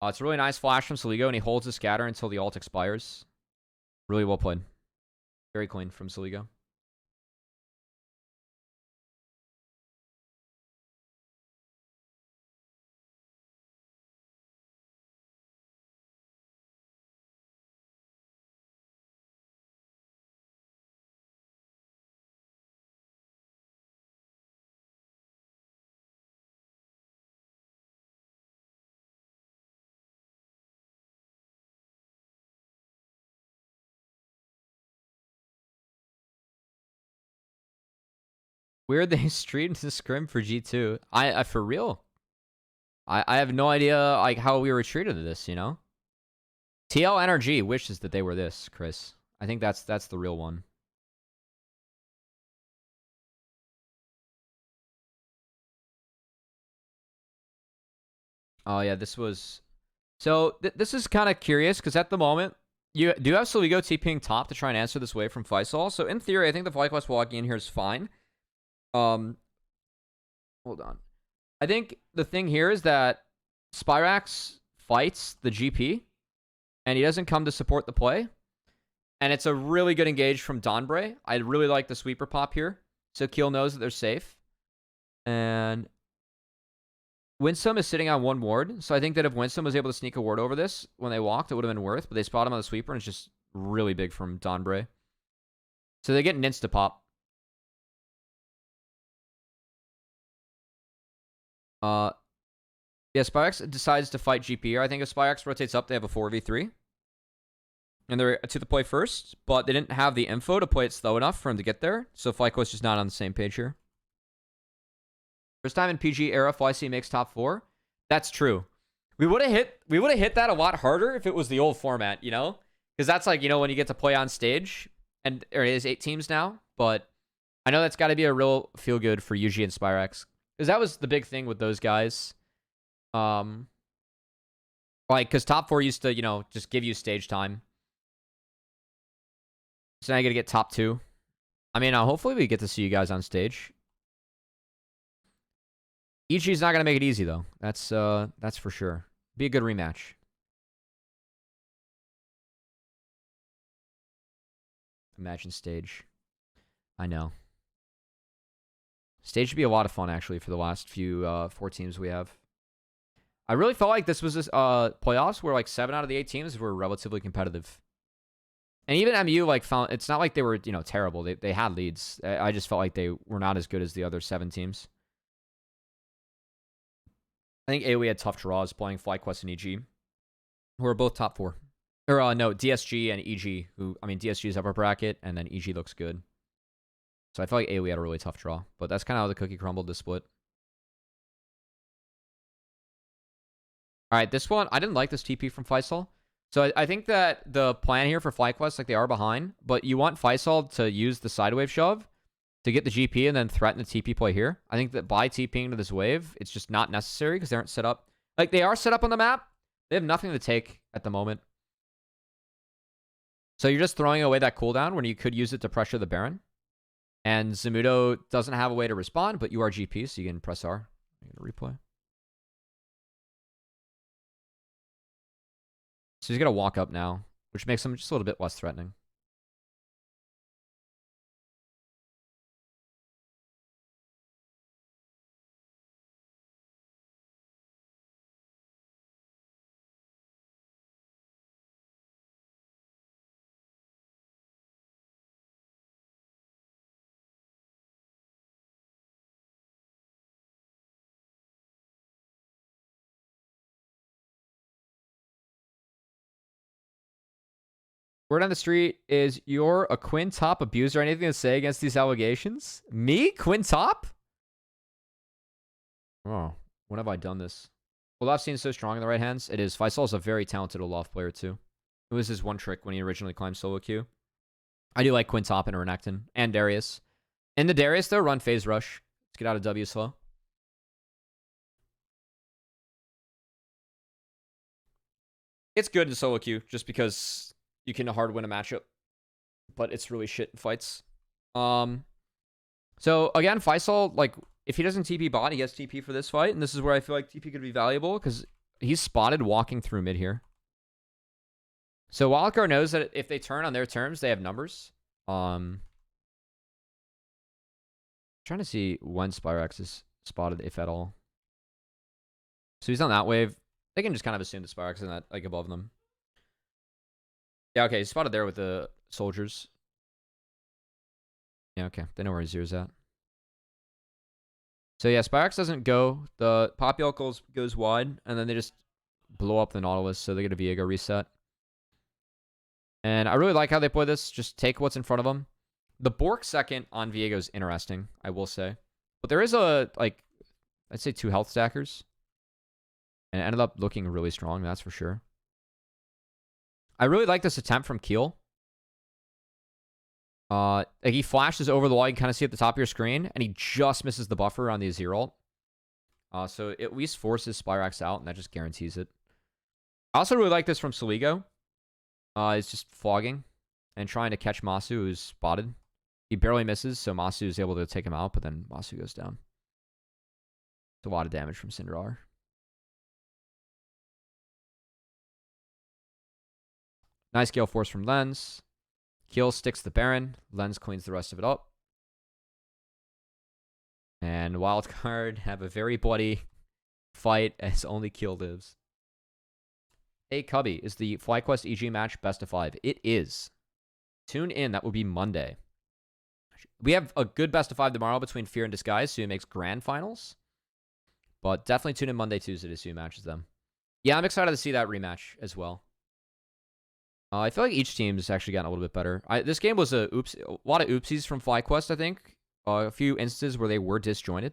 It's a really nice flash from Soligo, and he holds the scatter until the ult expires. Really well played. Very clean from Soligo. Weird they streamed the scrim for G2. I for real. I have no idea like how we were treated to this, you know? TL NRG wishes that they were this, Chris. I think that's the real one. Oh yeah, this was... So this is kind of curious because at the moment, you do have Soligo TPing top to try and answer this wave from Faisal. So in theory, I think the FlyQuest walking in here is fine. Hold on. I think the thing here is that Spyrax fights the GP, and he doesn't come to support the play. And it's a really good engage from Donbray. I really like the sweeper pop here. So Keel knows that they're safe. And Winsome is sitting on one ward. So I think that if Winsome was able to sneak a ward over this when they walked, it would have been worth. But they spot him on the sweeper, and it's just really big from Donbray. So they get an insta-pop. Yeah, Spyrax decides to fight GP here. I think if Spyrax rotates up, they have a 4v3. And they're to the play first, but they didn't have the info to play it slow enough for him to get there. So FlyQuest just not on the same page here. First time in PG era, FlyC makes top 4. That's true. We would have hit that a lot harder if it was the old format, you know? Because that's like, you know, when you get to play on stage, and there is 8 teams now, but I know that's got to be a real feel good for Yuji and Spyrax. Because that was the big thing with those guys. Like, because top 4 used to, you know, just give you stage time. So now you got to get top 2. I mean, hopefully we get to see you guys on stage. EG's not going to make it easy, though. That's for sure. Be a good rematch. Imagine stage. I know. Stage should be a lot of fun, actually, for the last few 4 teams we have. I really felt like this was this playoffs where like 7 out of the 8 teams were relatively competitive. And even MU like found it's not like they were, you know, terrible. They had leads. I just felt like they were not as good as the other 7 teams. I think AoE had tough draws playing FlyQuest and EG, who are both top 4. Or no, DSG and EG, who I mean DSG is upper bracket, and then EG looks good. So I felt like AoE had a really tough draw, but that's kind of how the cookie crumbled this split. All right, this one, I didn't like this TP from Faisal. So I think that the plan here for FlyQuest, like they are behind, but you want Faisal to use the side wave shove to get the GP and then threaten the TP play here. I think that by TPing to this wave, it's just not necessary because they aren't set up. Like, they are set up on the map. They have nothing to take at the moment. So you're just throwing away that cooldown when you could use it to pressure the Baron. And Zamudo doesn't have a way to respond, but you are GP, so you can press R. I'm going to replay. So he's going to walk up now, which makes him just a little bit less threatening. Word on the street is you're a Quintop abuser. Anything to say against these allegations? Me? Quintop? Oh, when have I done this? Olaf seems so strong in the right hands. It is. Faisal is a very talented Olaf player, too. It was his one trick when he originally climbed solo queue. I do like Quintop and Renekton and Darius. In the Darius, though, run phase rush. Let's get out of W slow. It's good in solo queue just because you can hard win a matchup, but it's really shit in fights. So again, Faisal, like, if he doesn't TP bot, he gets TP for this fight, and this is where I feel like TP could be valuable because he's spotted walking through mid here. So Wildcard knows that if they turn on their terms, they have numbers. Trying to see when Spyrex is spotted, if at all. So he's on that wave. They can just kind of assume the Spyrex is not like above them. Yeah, okay, he's spotted there with the soldiers. Yeah, okay. They know where his zero's at. So yeah, Spyrex doesn't go. The Poppy goes wide, and then they just blow up the Nautilus, so they get a Viego reset. And I really like how they play this. Just take what's in front of them. The Bork second on Viego is interesting, I will say. But there is a, like, I'd say 2 health stackers. And it ended up looking really strong, that's for sure. I really like this attempt from Keel. Like he flashes over the wall, you can kind of see at the top of your screen, and he just misses the buffer on the Azir ult. So it at least forces Spyrex out, and that just guarantees it. I also really like this from Soligo. It's just flogging and trying to catch Masu, who's spotted. He barely misses, so Masu is able to take him out, but then Masu goes down. It's a lot of damage from Syndrar. Nice gale force from Lens. Keel sticks the Baron. Lens cleans the rest of it up. And Wildcard have a very bloody fight as only Keel lives. Hey, Cubby, is the FlyQuest EG match best of 5? It is. Tune in. That will be Monday. We have a good best of 5 tomorrow between Fear and Disguise, so it makes grand finals. But definitely tune in Monday, Tuesday to see who matches them. Yeah, I'm excited to see that rematch as well. I feel like each team's actually gotten a little bit better. This game was a lot of oopsies from FlyQuest, I think. A few instances where they were disjointed.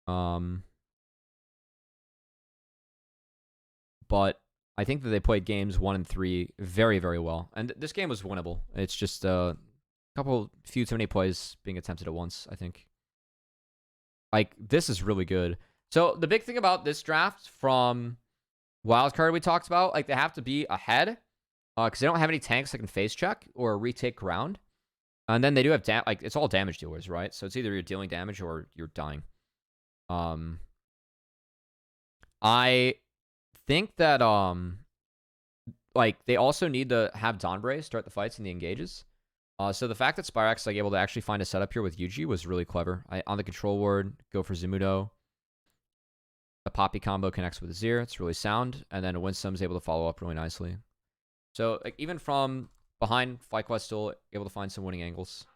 But I think that they played games 1 and 3 very, very well. And this game was winnable. It's just a few too many plays being attempted at once, I think. Like, this is really good. So, the big thing about this draft from Wildcard we talked about, like, they have to be ahead. Because they don't have any tanks that can face check or retake ground. And then they do have, like, it's all damage dealers, right? So, it's either you're dealing damage or you're dying. I think that, like, they also need to have Dawnbray start the fights and the engages. So the fact that Spyrex is like able to actually find a setup here with Yuji was really clever. On the control ward, go for Zumudo. The Poppy combo connects with Azir. It's really sound. And then Winston's able to follow up really nicely. So like, even from behind, FlyQuest still able to find some winning angles.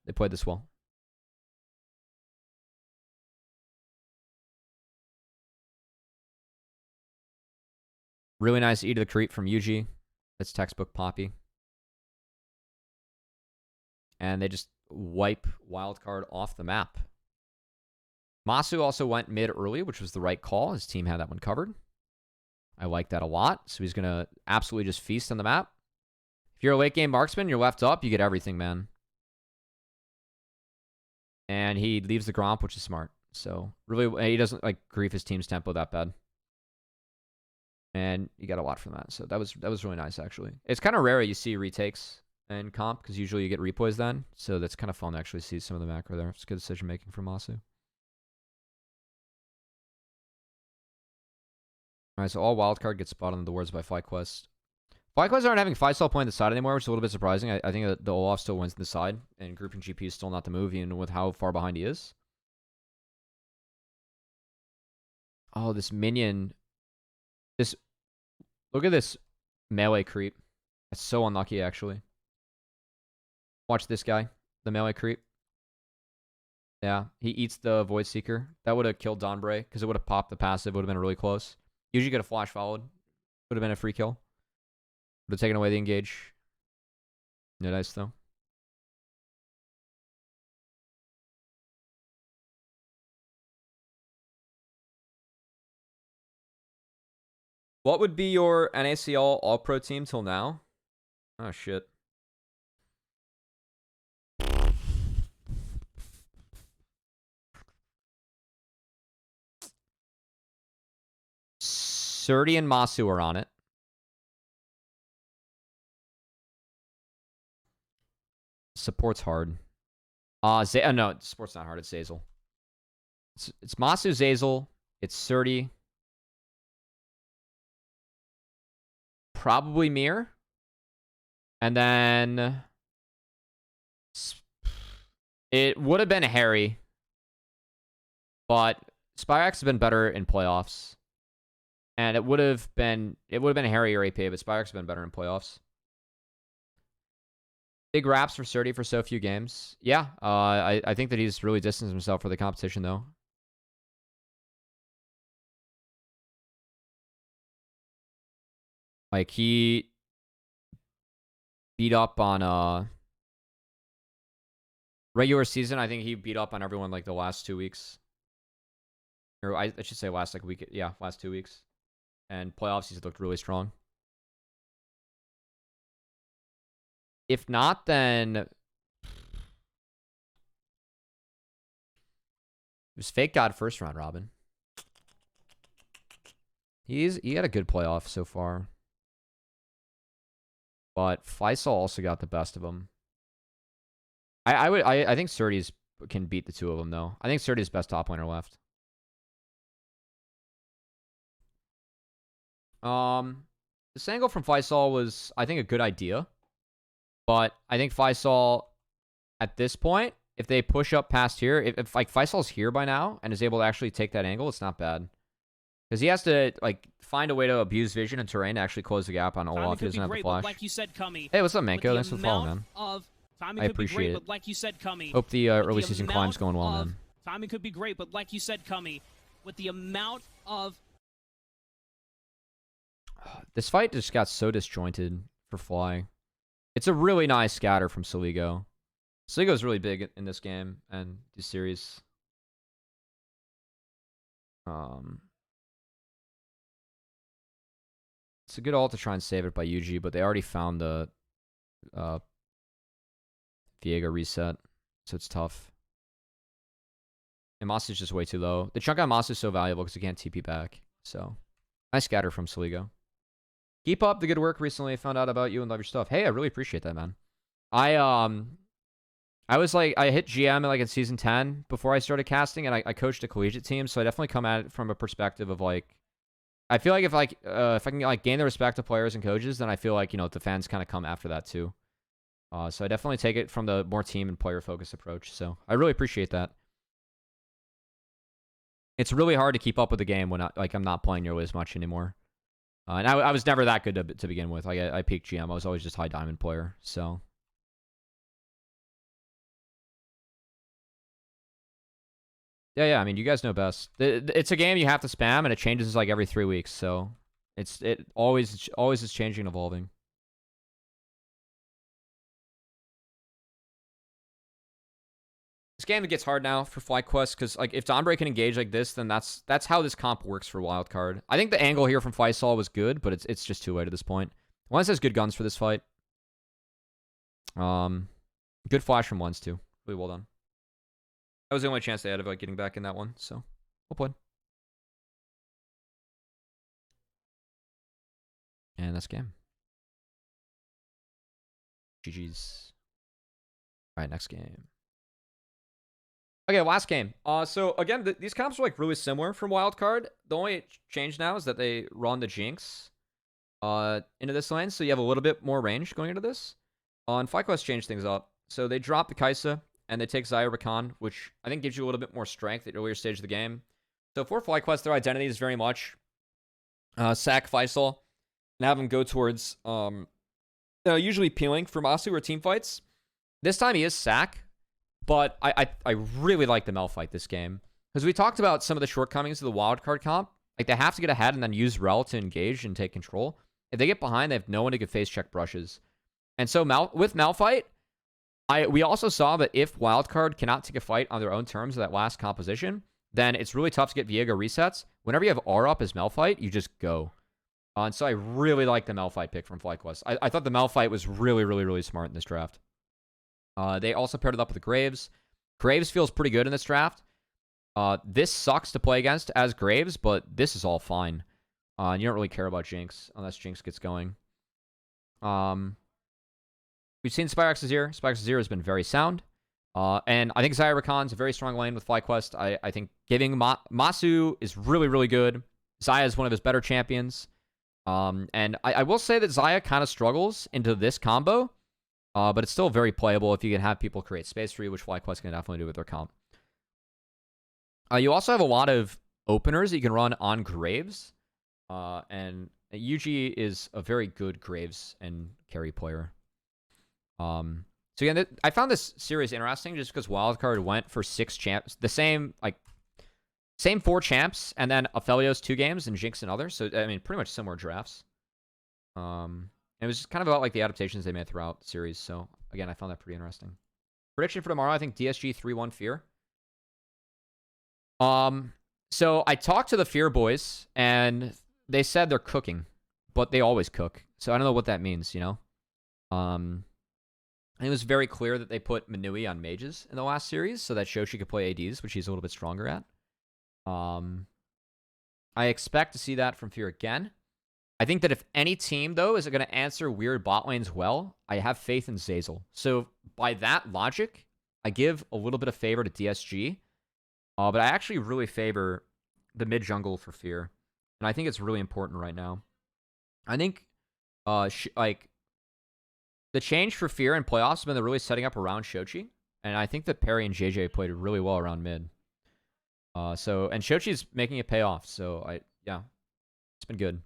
They played this well. Really nice E to the creep from Yuji. That's textbook Poppy. And they just wipe Wildcard off the map. Masu also went mid early, which was the right call. His team had that one covered. I like that a lot. So he's going to absolutely just feast on the map. If you're a late game marksman, you're left up, you get everything, man. And he leaves the Gromp, which is smart. So really, he doesn't like grief his team's tempo that bad. And you got a lot from that. So that was really nice, actually. It's kind of rare you see retakes in comp, because usually you get replays then. So that's kind of fun to actually see some of the macro there. It's good decision making from Masu. Alright, so all wildcard gets spotted on the wards by FlyQuest. FlyQuest aren't having Faisal playing the side anymore, which is a little bit surprising. I think that the Olaf still wins the side, and grouping GP is still not the move, even with how far behind he is. Oh, this minion. Look at this melee creep. That's so unlucky, actually. Watch this guy, the melee creep. Yeah, he eats the Void Seeker. That would have killed Dawnbray, because it would have popped the passive. Would have been really close. Usually get a flash followed. Would have been a free kill. Would have taken away the engage. No dice, though. What would be your NACL All-Pro team till now? Oh, shit. Surdy and Masu are on it. Support's hard. No, support's not hard. It's Zazel. It's Masu, Zazel. It's Surdy. Probably Mir. And then it would have been Harry. But Spyrax has been better in playoffs. And it would have been Harry or AP, but Spyrax has been better in playoffs. Big raps for Surdy for so few games. Yeah, I think that he's really distanced himself for the competition, though. Like, he beat up on regular season. I think he beat up on everyone, like, the last 2 weeks. Or I should say last, like, week. Yeah, last 2 weeks. And playoffs, he's looked really strong. If not, then it was Fake God first round, Robin. He had a good playoff so far. But Faisal also got the best of him. I think Surdy's can beat the two of them, though. I think Surdy's best top laner left. This angle from Faisal was, I think, a good idea. But I think Faisal, at this point, if they push up past here, if like Faisal's here by now and is able to actually take that angle, it's not bad. Because he has to like find a way to abuse vision and terrain to actually close the gap on Olaf. He doesn't have the flash. Like you said, Kami, hey, what's up, Manko? Thanks for the follow, man. I appreciate it. Like you said, Kami, hope the early season climb's going well, man. Timing could be great, but like you said, Kami, with the amount of... This fight just got so disjointed for Fly. It's a really nice scatter from Saligo. Saligo's really big in this game and this series. It's a good ult to try and save it by Yuji, but they already found the Viega reset, so it's tough. And Masu's just way too low. The chunk on Masu is so valuable because he can't TP back. So, nice scatter from Saligo. Keep up the good work recently. I found out about you and love your stuff. Hey, I really appreciate that, man. I was like, I hit GM like in season 10 before I started casting, and I coached a collegiate team, so I definitely come at it from a perspective of like, I feel like if I can like gain the respect of players and coaches, then I feel like, you know, the fans kind of come after that too. So I definitely take it from the more team and player focused approach. So I really appreciate that. It's really hard to keep up with the game when I'm not playing nearly as much anymore. And I was never that good to begin with. Like I peaked GM. I was always just high diamond player. So yeah. I mean, you guys know best. It's a game you have to spam, and it changes like every 3 weeks. So it always is changing and evolving. This game gets hard now for FlyQuest because like if Dawnbreak can engage like this, then that's how this comp works for Wildcard. I think the angle here from Faisal was good, but it's just too late at this point. Once has good guns for this fight. Good flash from Lens too. Really well done. That was the only chance they had of like getting back in that one. So well played. And that's game. GG's. All right, next game. Okay, last game. So again, these comps are like really similar from Wildcard. The only change now is that they run the Jinx into this lane, so you have a little bit more range going into this. On FlyQuest changed things up. So they drop the Kaisa, and they take Zyra Rakan, which I think gives you a little bit more strength at the earlier stage of the game. So for FlyQuest, their identity is very much sack Faisal and have him go towards usually peeling for Masu or team fights. This time he is sack. But I really like the Malphite this game. Because we talked about some of the shortcomings of the wildcard comp. Like, they have to get ahead and then use Rel to engage and take control. If they get behind, they have no one who can face check brushes. And so with Malphite, we also saw that if Wildcard cannot take a fight on their own terms of that last composition, then it's really tough to get Viego resets. Whenever you have R up as Malphite, you just go. And so I really like the Malphite pick from FlyQuest. I thought the Malphite was really, really, really smart in this draft. They also paired it up with Graves. Graves feels pretty good in this draft. This sucks to play against as Graves, but this is all fine. You don't really care about Jinx unless Jinx gets going. We've seen Spyrex Azir. Spyrex Azir has been very sound. And I think Xayah Rakan's a very strong lane with FlyQuest. I think giving Masu is really, really good. Xayah is one of his better champions. And I will say that Xayah kind of struggles into this combo. But it's still very playable if you can have people create space for you, which FlyQuest can definitely do with their comp. You also have a lot of openers that you can run on Graves. And Yuji is a very good Graves and carry player. So again, I found this series interesting just because Wildcard went for 6 champs. The same 4 champs, and then Aphelios 2 games and Jinx another. So, I mean, pretty much similar drafts. It was just kind of about like the adaptations they made throughout the series. So, again, I found that pretty interesting. Prediction for tomorrow, I think DSG 3-1 Fear. So I talked to the Fear boys, and they said they're cooking, but they always cook. So I don't know what that means, you know? And it was very clear that they put Manui on mages in the last series so that Shoshi could play ADs, which he's a little bit stronger at. I expect to see that from Fear again. I think that if any team, though, is going to answer weird bot lanes well, I have faith in Zeyzal. So by that logic, I give a little bit of favor to DSG. But I actually really favor the mid jungle for Fear. And I think it's really important right now. I think the change for Fear in playoffs has been they're really setting up around Shochi. And I think that Perry and JJ played really well around mid. And Shochi's making it pay off. So yeah, it's been good.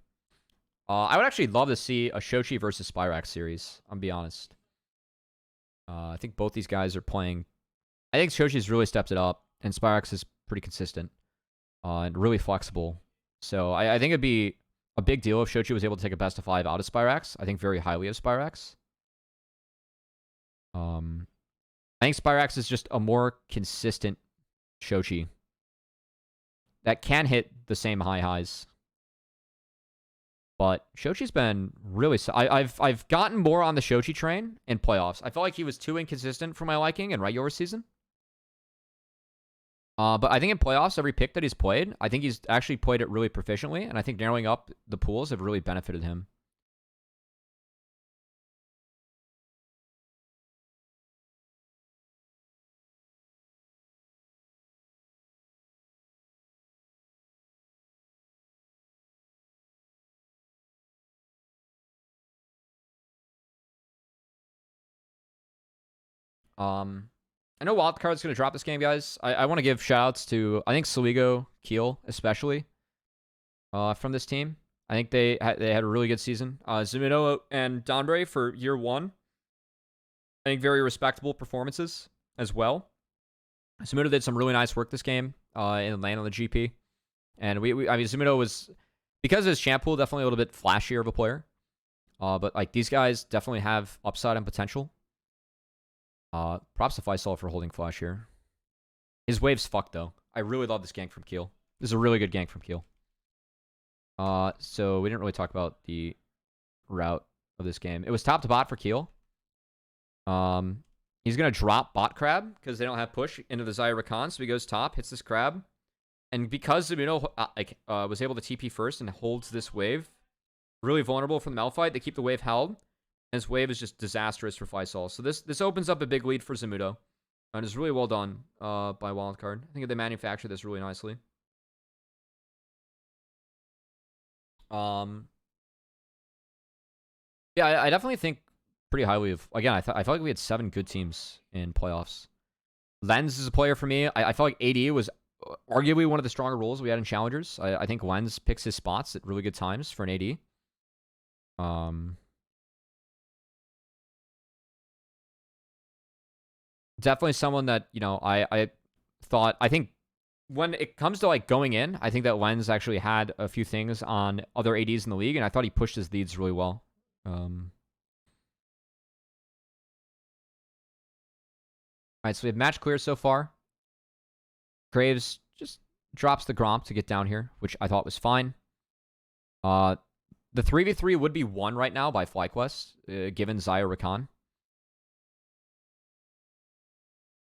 I would actually love to see a Shochi versus Spyrax series. I'll be honest. I think both these guys are playing. I think Shochi's really stepped it up, and Spyrax is pretty consistent and really flexible. So I think it'd be a big deal if Shochi was able to take a best of 5 out of Spyrax. I think very highly of Spyrax. I think Spyrax is just a more consistent Shochi that can hit the same high highs. But Shochi's been really... I've gotten more on the Shochi train in playoffs. I felt like he was too inconsistent for my liking in regular season. But I think in playoffs, every pick that he's played, I think he's actually played it really proficiently. And I think narrowing up the pools have really benefited him. I know Wildcard's going to drop this game, guys. I want to give shoutouts to, I think, Saligo, Keel, especially, from this team. I think they had a really good season. Zumino and Donbray for year 1. I think very respectable performances as well. Zumino did some really nice work this game in lane on the GP. And I mean, Zumino was, because of his champ pool, definitely a little bit flashier of a player. But like these guys definitely have upside and potential. Props to Faisal for holding flash here. His wave's fucked, though. I really love this gank from Keel. This is a really good gank from Keel. So we didn't really talk about the route of this game. It was top to bot for Keel. He's going to drop bot crab because they don't have push into the Xayah Rakan. So he goes top, hits this crab. And because Zumuno was able to TP first and holds this wave, really vulnerable from the Malphite, they keep the wave held. And this wave is just disastrous for Faisal. So this opens up a big lead for Zamudo. And it's really well done by Wildcard. I think they manufactured this really nicely. Yeah, I definitely think pretty highly of... Again, I felt like we had 7 good teams in playoffs. Lens is a player for me. I felt like AD was arguably one of the stronger roles we had in Challengers. I think Lens picks his spots at really good times for an AD. Definitely someone that, you know, I think when it comes to like going in, I think that Lens actually had a few things on other ADs in the league, and I thought he pushed his leads really well. All right, so we have match clear so far. Graves just drops the Gromp to get down here, which I thought was fine. The 3v3 would be won right now by FlyQuest, given Zaya Rakan.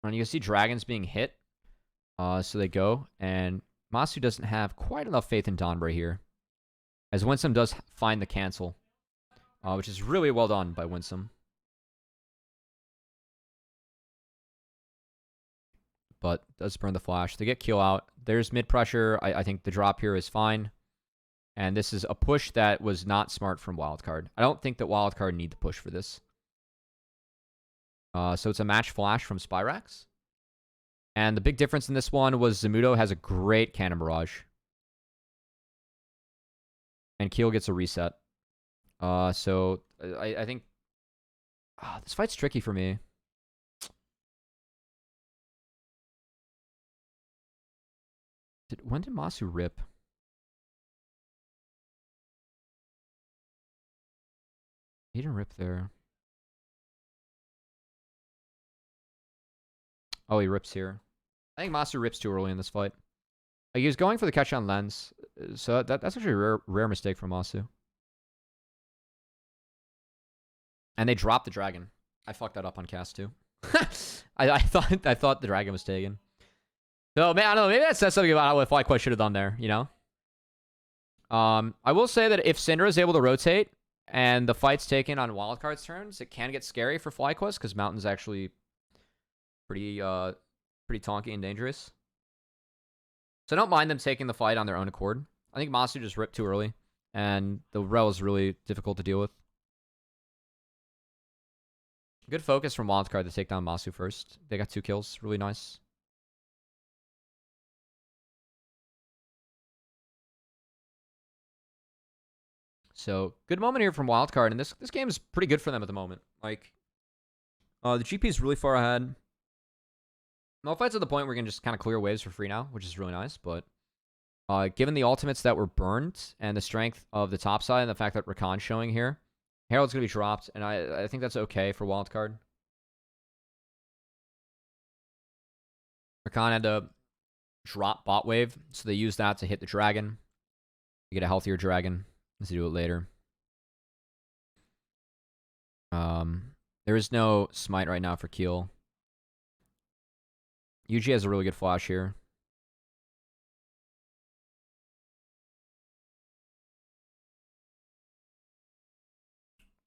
And you can see Dragons being hit. So they go, and Masu doesn't have quite enough faith in Donbray here, as Winsome does find the cancel, which is really well done by Winsome. But does burn the flash. They get Keel out. There's mid pressure. I think the drop here is fine. And this is a push that was not smart from Wildcard. I don't think that Wildcard need to push for this. So it's a match flash from Spyrax. And the big difference in this one was Zamudo has a great Cannon Barrage. And Keel gets a reset. So I think this fight's tricky for me. When did Masu rip? He didn't rip there. Oh, he rips here. I think Masu rips too early in this fight. Like, he was going for the catch on Lens, so that's actually a rare mistake from Masu. And they dropped the dragon. I fucked that up on cast too. I thought the dragon was taken. So man, I don't know. Maybe that says something about what FlyQuest should have done there. You know. I will say that if Syndra is able to rotate and the fight's taken on Wildcard's turns, it can get scary for FlyQuest because Mountain's actually pretty tonky and dangerous. So I don't mind them taking the fight on their own accord. I think Masu just ripped too early, and the rel is really difficult to deal with. Good focus from Wildcard to take down Masu first. They got 2 kills. Really nice. So, good moment here from Wildcard, and this game is pretty good for them at the moment. Like, the GP is really far ahead. No fight's at the point where we can just kind of clear waves for free now, which is really nice, but given the ultimates that were burned and the strength of the top side and the fact that Rakan's showing here, Herald's going to be dropped, and I think that's okay for Wildcard. Rakan had to drop bot wave, so they used that to hit the dragon. You get a healthier dragon. Let's do it later. There is no smite right now for Keel. UG has a really good flash here.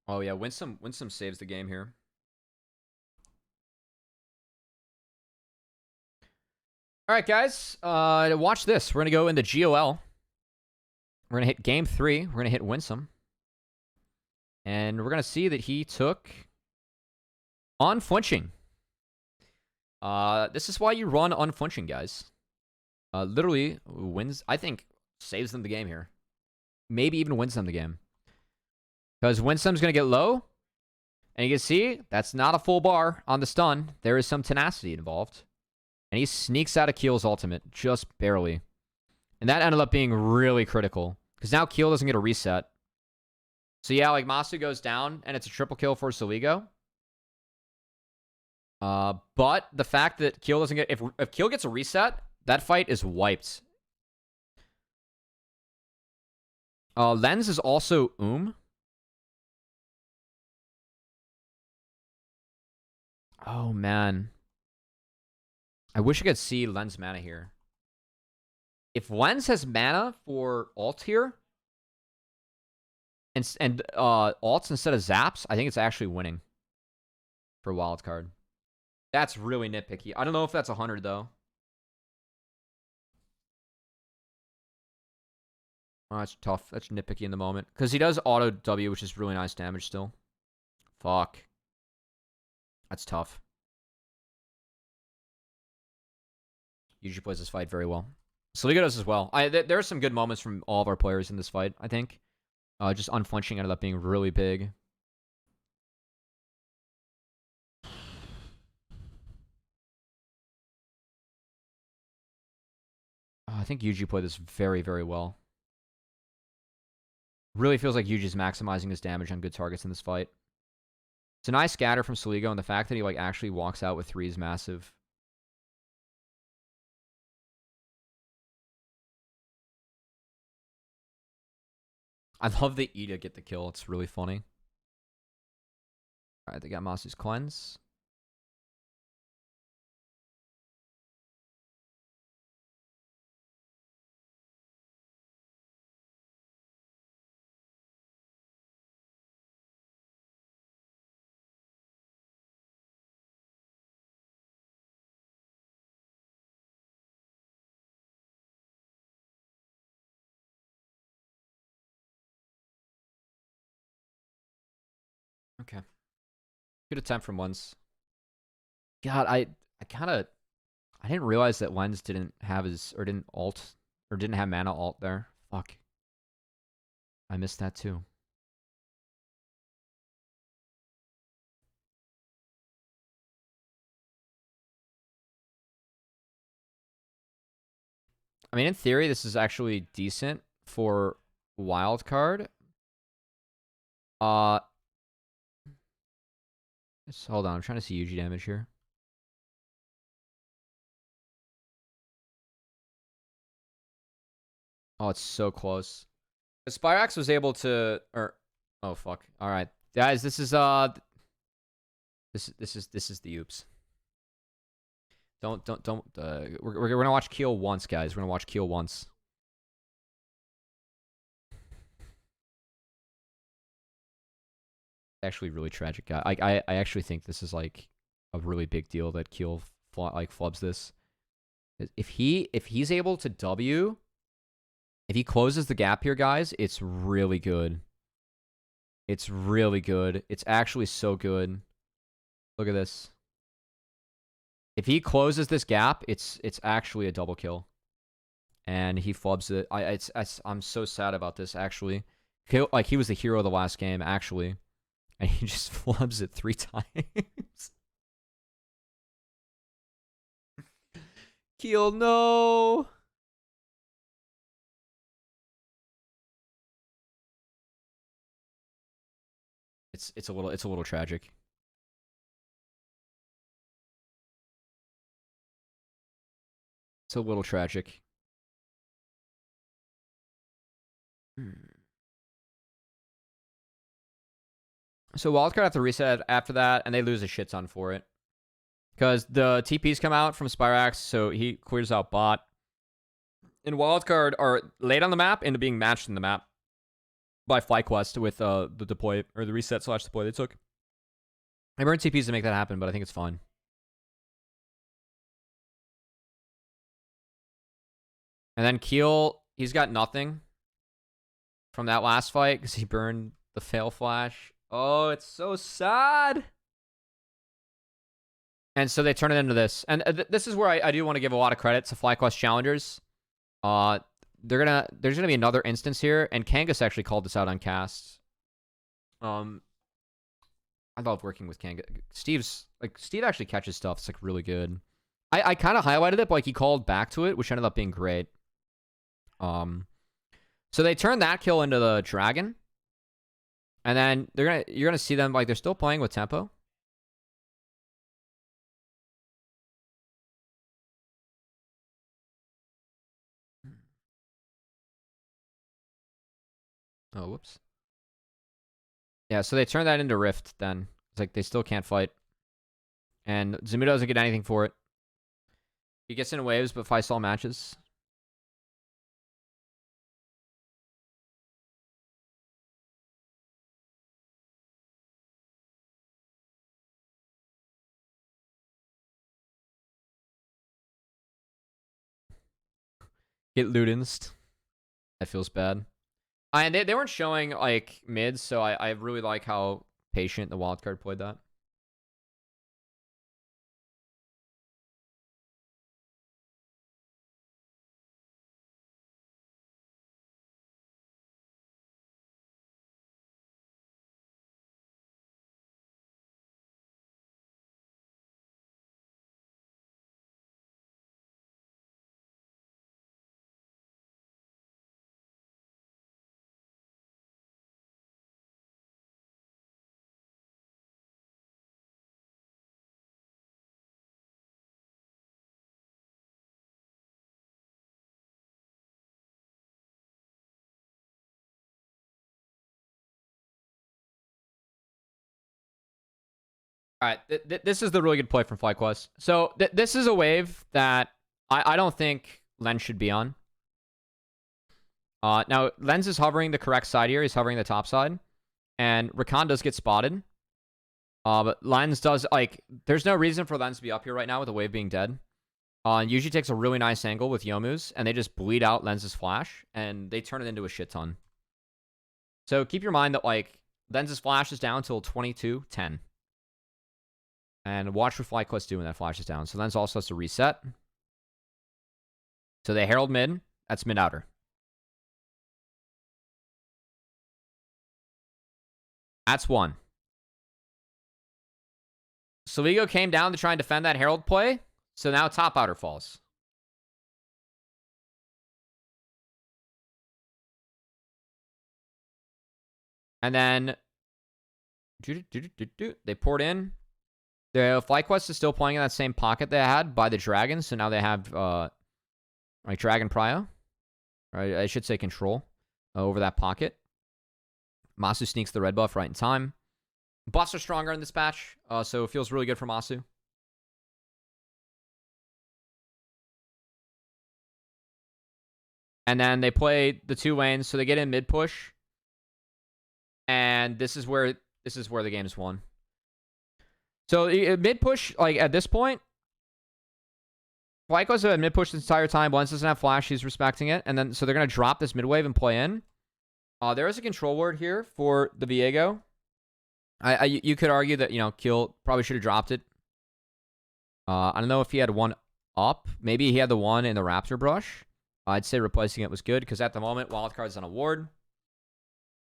Oh yeah, Winsome saves the game here. All right, guys. Watch this. We're gonna go into GOL. We're gonna hit game 3. We're gonna hit Winsome, and we're gonna see that he took unflinching. This is why you run unflinching, guys. Literally wins. I think saves them the game here. Maybe even wins them the game. Because Winsome's going to get low. And you can see, that's not a full bar on the stun. There is some tenacity involved. And he sneaks out of Keel's ultimate, just barely. And that ended up being really critical. Because now Keel doesn't get a reset. So yeah, like Masu goes down, and it's a triple kill for Soligo. But the fact that Keel doesn't get... If Keel gets a reset, that fight is wiped. Lens is also Oh, man. I wish I could see Lens mana here. If Lens has mana for ult here, and ults instead of zaps, I think it's actually winning for Wildcard. That's really nitpicky. I don't know if that's 100, though. Oh, that's tough. That's nitpicky in the moment. Because he does auto W, which is really nice damage still. Fuck. That's tough. Usually plays this fight very well. Soligo does as well. There are some good moments from all of our players in this fight, I think. Just unflinching ended up being really big. I think Yuji played this very, very well. Really feels like Yuji's maximizing his damage on good targets in this fight. It's a nice scatter from Soligo, and the fact that he like actually walks out with 3 is massive. I love the Ida get the kill. It's really funny. All right, they got Masu's cleanse. Okay. Good attempt from Lens. God, I kind of I didn't realize that Lens didn't have his or didn't alt or didn't have mana alt there. Fuck. I missed that too. I mean, in theory, this is actually decent for wild card. Hold on, I'm trying to see UG damage here. Oh, it's so close. Spyrax was able to, oh fuck. All right, guys, this is this is the oops. Don't. We're gonna watch Keel once, guys. We're gonna watch Keel once. Actually, really tragic guy. I actually think this is like a really big deal that Keel like flubs this. If he's able to W, if he closes the gap here, guys, it's really good. It's really good. It's actually so good. Look at this. If he closes this gap, it's actually a double kill. And he flubs it. I'm so sad about this, actually. Like, he was the hero of the last game, actually. And he just flubs it 3 times. Keel, no! It's a little tragic. It's a little tragic. So Wildcard have to reset after that, and they lose a shit ton for it. Because the TPs come out from Spyrax, so he clears out bot. And Wildcard are late on the map into being matched in the map by FlyQuest with the deploy, or the reset / deploy they took. I burned TPs to make that happen, but I think it's fine. And then Keel, he's got nothing from that last fight because he burned the fail flash. Oh, it's so sad. And so they turn it into this. And this is where I do want to give a lot of credit to FlyQuest challengers. There's gonna be another instance here, and Kangas actually called this out on cast. I love working with Kangas. Steve actually catches stuff. It's like really good. I kind of highlighted it, but like he called back to it, which ended up being great. So they turn that kill into the dragon, and then you're gonna see them like they're still playing with tempo. Oh, whoops. Yeah, so they turn that into Rift then. It's like they still can't fight. And Zamuda doesn't get anything for it. He gets in waves, but Faisal matches. Get Ludensed. That feels bad. And they weren't showing like mids, so I really like how patient the wildcard played that. All right, this is the really good play from FlyQuest. So this is a wave that I don't think Lens should be on. Now, Lens is hovering the correct side here. He's hovering the top side. And Rakan does get spotted. But Lens does, like, there's no reason for Lens to be up here right now with the wave being dead. Usually takes a really nice angle with Youmu's, and they just bleed out Lens's flash, and they turn it into a shit ton. So keep your mind that, like, Lens's flash is down till 22-10. And watch what FlyQuest do when that flash is down. So Lens also has to reset. So they Herald mid. That's mid-outer. That's one. Saligo came down to try and defend that Herald play. So now top outer falls. And then they poured in. The FlyQuest is still playing in that same pocket they had by the Dragon. So now they have like Dragon Prio. Right, I should say control over that pocket. Masu sneaks the red buff right in time. Buffs are stronger in this patch, so it feels really good for Masu. And then they play the two lanes, so they get in mid push. And this is where the game is won. So mid push, like at this point, FlyQuest have mid push this entire time. Blends doesn't have flash, he's respecting it. And then so they're gonna drop this mid wave and play in. There is a control ward here for the Viego. You could argue that, you know, Kill probably should have dropped it. I don't know if he had one up. Maybe he had the one in the Raptor brush. I'd say replacing it was good because at the moment, Wildcard's on a ward.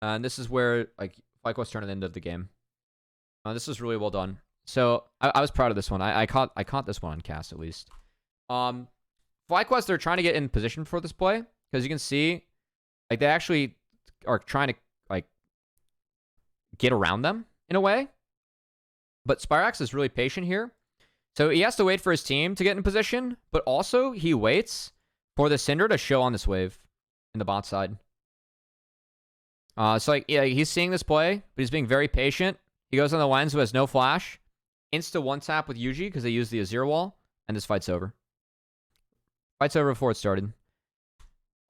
And this is where, like, FlyQuest turned it into the game. This was really well done. So I was proud of this one. I caught this one on cast at least. FlyQuest, they're trying to get in position for this play because you can see, like, they actually are trying to, like, get around them in a way. But Spyrax is really patient here. So he has to wait for his team to get in position, but also he waits for the Cinder to show on this wave in the bot side. So, like, yeah, he's seeing this play, but he's being very patient. He goes on the Lens who has no flash. Insta one tap with Yuji because they use the Azir wall, and this fight's over. Fight's over before it started.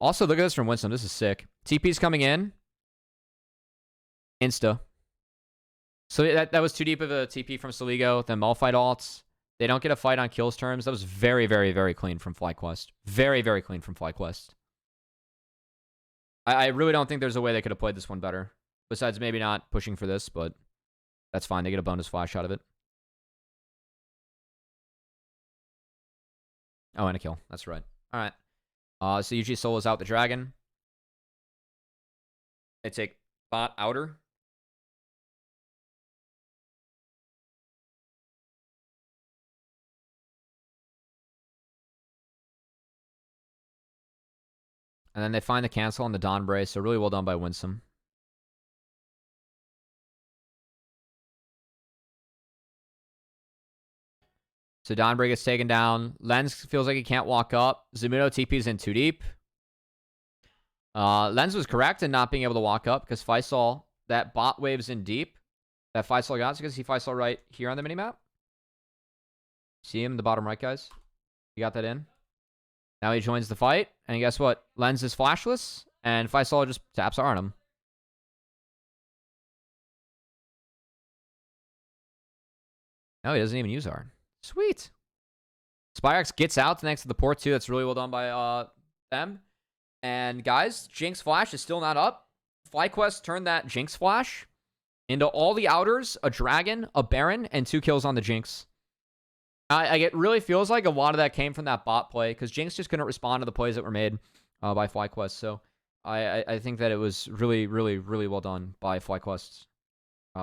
Also, look at this from Winston. This is sick. TP's coming in. Insta. So that was too deep of a TP from Saligo. Then Malphite ults. They don't get a fight on kills terms. That was very, very, very clean from FlyQuest. Very, very clean from FlyQuest. I really don't think there's a way they could have played this one better. Besides maybe not pushing for this, but that's fine. They get a bonus flash out of it. Oh, and a kill. That's right. All right. So UG solos out the dragon. They take bot outer. And then they find the cancel on the Dawnbray, so really well done by Winsome. So Dawnbray gets taken down. Lens feels like he can't walk up. Zamuno TP's in too deep. Lens was correct in not being able to walk up because Faisal, that bot wave's in deep. That Faisal got, so you can see Faisal right here on the minimap. See him in the bottom right, guys? You got that in? Now he joins the fight, and guess what? Lens is flashless, and Faisal just taps R on him. No, he doesn't even use R. Sweet. Spyrax gets out next to the port, too. That's really well done by them. And, guys, Jinx Flash is still not up. FlyQuest turned that Jinx Flash into all the outers, a Dragon, a Baron, and 2 kills on the Jinx. It really feels like a lot of that came from that bot play because Jinx just couldn't respond to the plays that were made by FlyQuest. So I think that it was really, really, really well done by FlyQuest.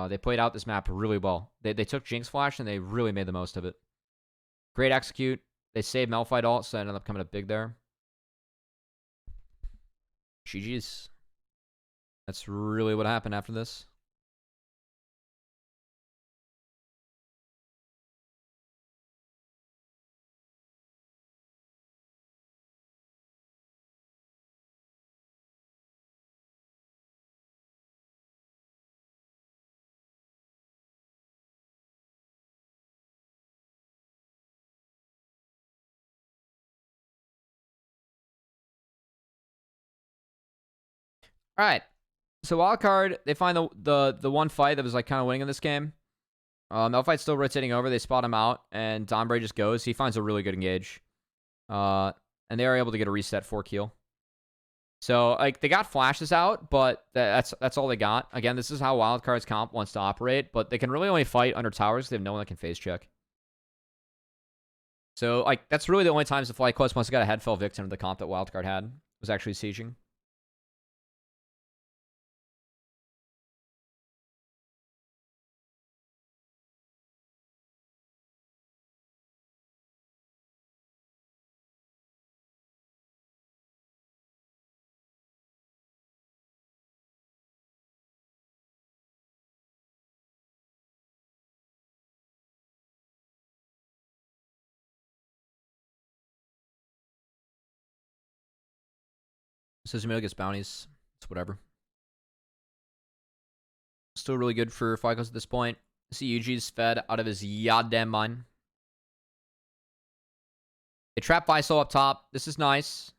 They played out this map really well. They took Jinx Flash and they really made the most of it. Great execute. They saved Malphite ult, so it ended up coming up big there. GG's. That's really what happened after this. All right. So wild card, they find the one fight that was like kind of winning in this game. Malphite's still rotating over. They spot him out, and Dombre just goes. He finds a really good engage. And they are able to get a reset 4-kill. So like they got flashes out, but that's all they got. Again, this is how wildcards comp wants to operate, but they can really only fight under towers because they have no one that can phase check. So like that's really the only times the flight quest once it got a head fell victim to the comp that wildcard had was actually sieging. So Zamil gets bounties. It's whatever. Still really good for Flycos at this point. See UG's fed out of his goddamn mind. They trap Visol up top. This is nice.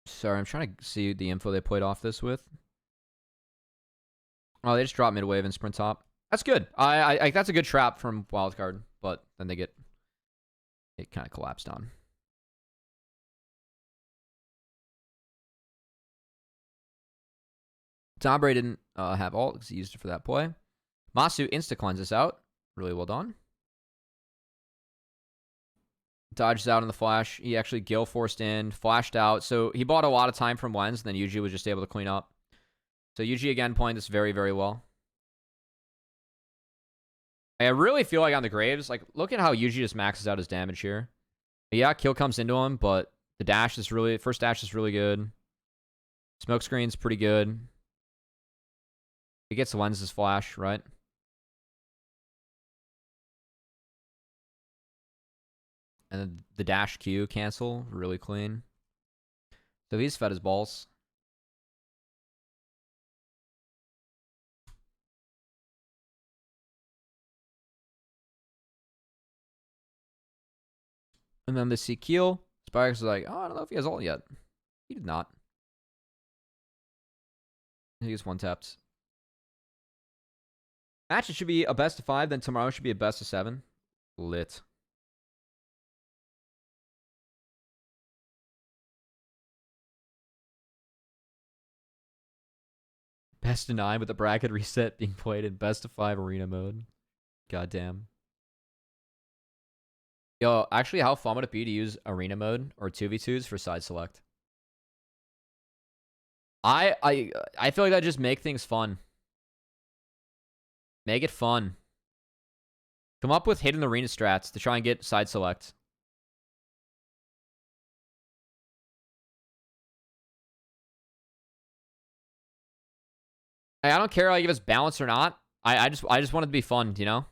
Sorry, I'm trying to see the info they played off this with. Oh, they just drop mid wave and sprint top. That's good. I that's a good trap from wildcard, but then they get it kind of collapsed on. Dombre didn't have ult because he used it for that play. Masu insta-cleanses out. Really well done. Dodges out in the flash. He actually Gale forced in, flashed out. So he bought a lot of time from Lens, and then Yuji was just able to clean up. So Yuji again playing this very, very well. I really feel like on the Graves, like look at how Yuji just maxes out his damage here. Yeah, kill comes into him, but the dash is really, first dash is really good. Smoke screen's pretty good. He gets Lens's flash, right? And then the dash Q cancel, really clean. So he's fed his balls. And then the CQ. Spikes is like, oh, I don't know if he has ult yet. He did not. He gets one tapped. Match, it should be a best of 5, then tomorrow should be a best of 7. Lit. Best of 9 with the bracket reset being played in best of 5 arena mode. Goddamn. Yo, actually, how fun would it be to use arena mode or 2v2s for side select? I feel like that just make things fun. Make it fun. Come up with hidden arena strats to try and get side select. I don't care like if it's balanced or not. I just want it to be fun, you know?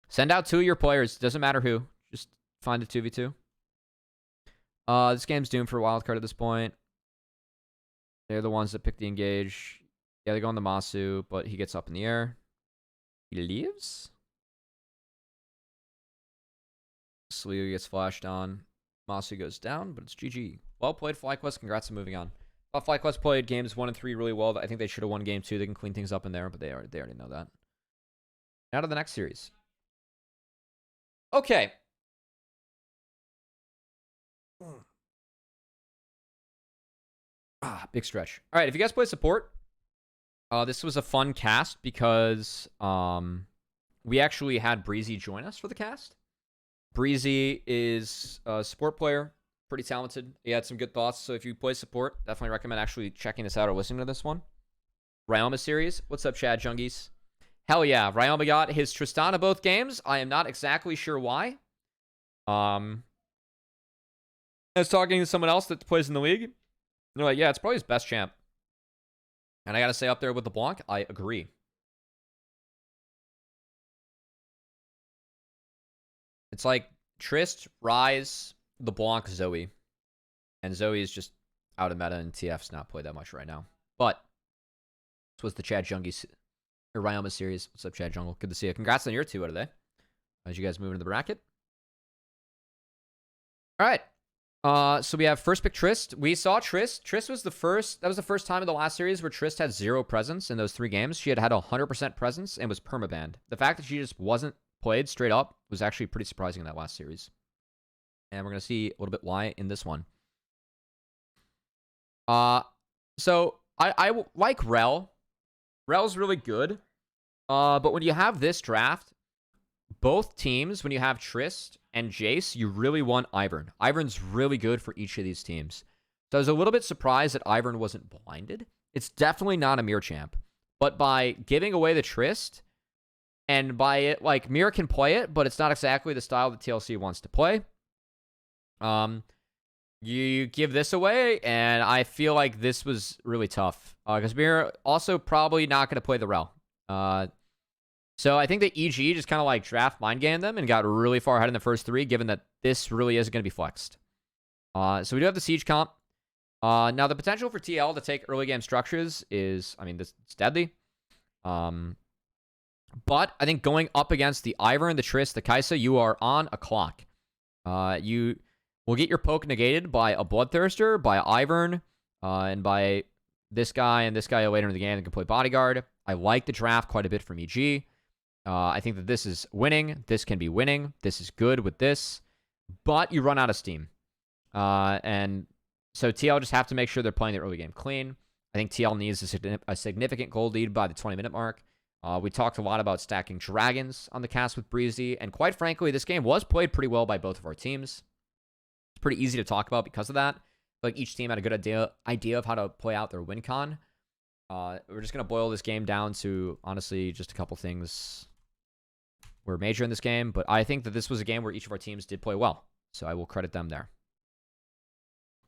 Send out 2 of your players. Doesn't matter who. Just find a 2v2. This game's doomed for a wildcard at this point. They're the ones that pick the engage. Yeah, they go on the Masu, but he gets up in the air. He leaves? Slew gets flashed on. Masu goes down, but it's GG. Well played, FlyQuest. Congrats on moving on. FlyQuest played games 1 and 3 really well. I think they should have won game 2. They can clean things up in there, but they already know that. Now to the next series. Okay. Big stretch. All right, if you guys play support, this was a fun cast because we actually had Breezy join us for the cast. Breezy is a support player, pretty talented. He had some good thoughts, so if you play support, definitely recommend actually checking this out or listening to this one. Ryoma series. What's up, Chad Jungies? Hell yeah, Ryoma got his Tristana both games. I am not exactly sure why. I was talking to someone else that plays in the league. They're like, yeah, it's probably his best champ. And I gotta say, up there with the Blanc, I agree. It's like Trist, Ryze, the Blanc, Zoe. And Zoe is just out of meta, and TF's not played that much right now. But this was the Chad Jungie or Ryoma series. What's up, Chad Jungle? Good to see you. Congrats on your 2 out of the day. As you guys move into the bracket. All right. So we have first pick Trist. We saw Trist. Trist was the first. That was the first time in the last series where Trist had 0 presence in those 3 games. She had 100% presence and was permabanned. The fact that she just wasn't played straight up was actually pretty surprising in that last series. And we're gonna see a little bit why in this one. So I like Rel. Rel's really good. But when you have this draft, both teams, when you have Trist and Jace, you really want Ivern. Ivern's really good for each of these teams. So I was a little bit surprised that Ivern wasn't blinded. It's definitely not a Mirror champ. But by giving away the Trist, and by it, like, Mirror can play it, but it's not exactly the style that TLC wants to play. You give this away, and I feel like this was really tough. Because Mirror also probably not going to play the Rel. So I think that EG just kind of like draft mind gamed them and got really far ahead in the first 3, given that this really isn't going to be flexed. So we do have the Siege comp. Now the potential for TL to take early game structures is, I mean, it's deadly. But I think going up against the Ivern, the Trist, the Kaisa, you are on a clock. You will get your poke negated by a Bloodthirster, by Ivern, and by this guy and this guy later in the game that can play Bodyguard. I like the draft quite a bit from EG. I think that this is winning. This can be winning. This is good with this. But you run out of steam. And so TL just have to make sure they're playing the early game clean. I think TL needs a significant gold lead by the 20-minute mark. We talked a lot about stacking dragons on the cast with Breezy. And quite frankly, this game was played pretty well by both of our teams. It's pretty easy to talk about because of that. Like, each team had a good idea of how to play out their win con. We're just going to boil this game down to, honestly, just a couple things were major in this game. But I think that this was a game where each of our teams did play well. So I will credit them there.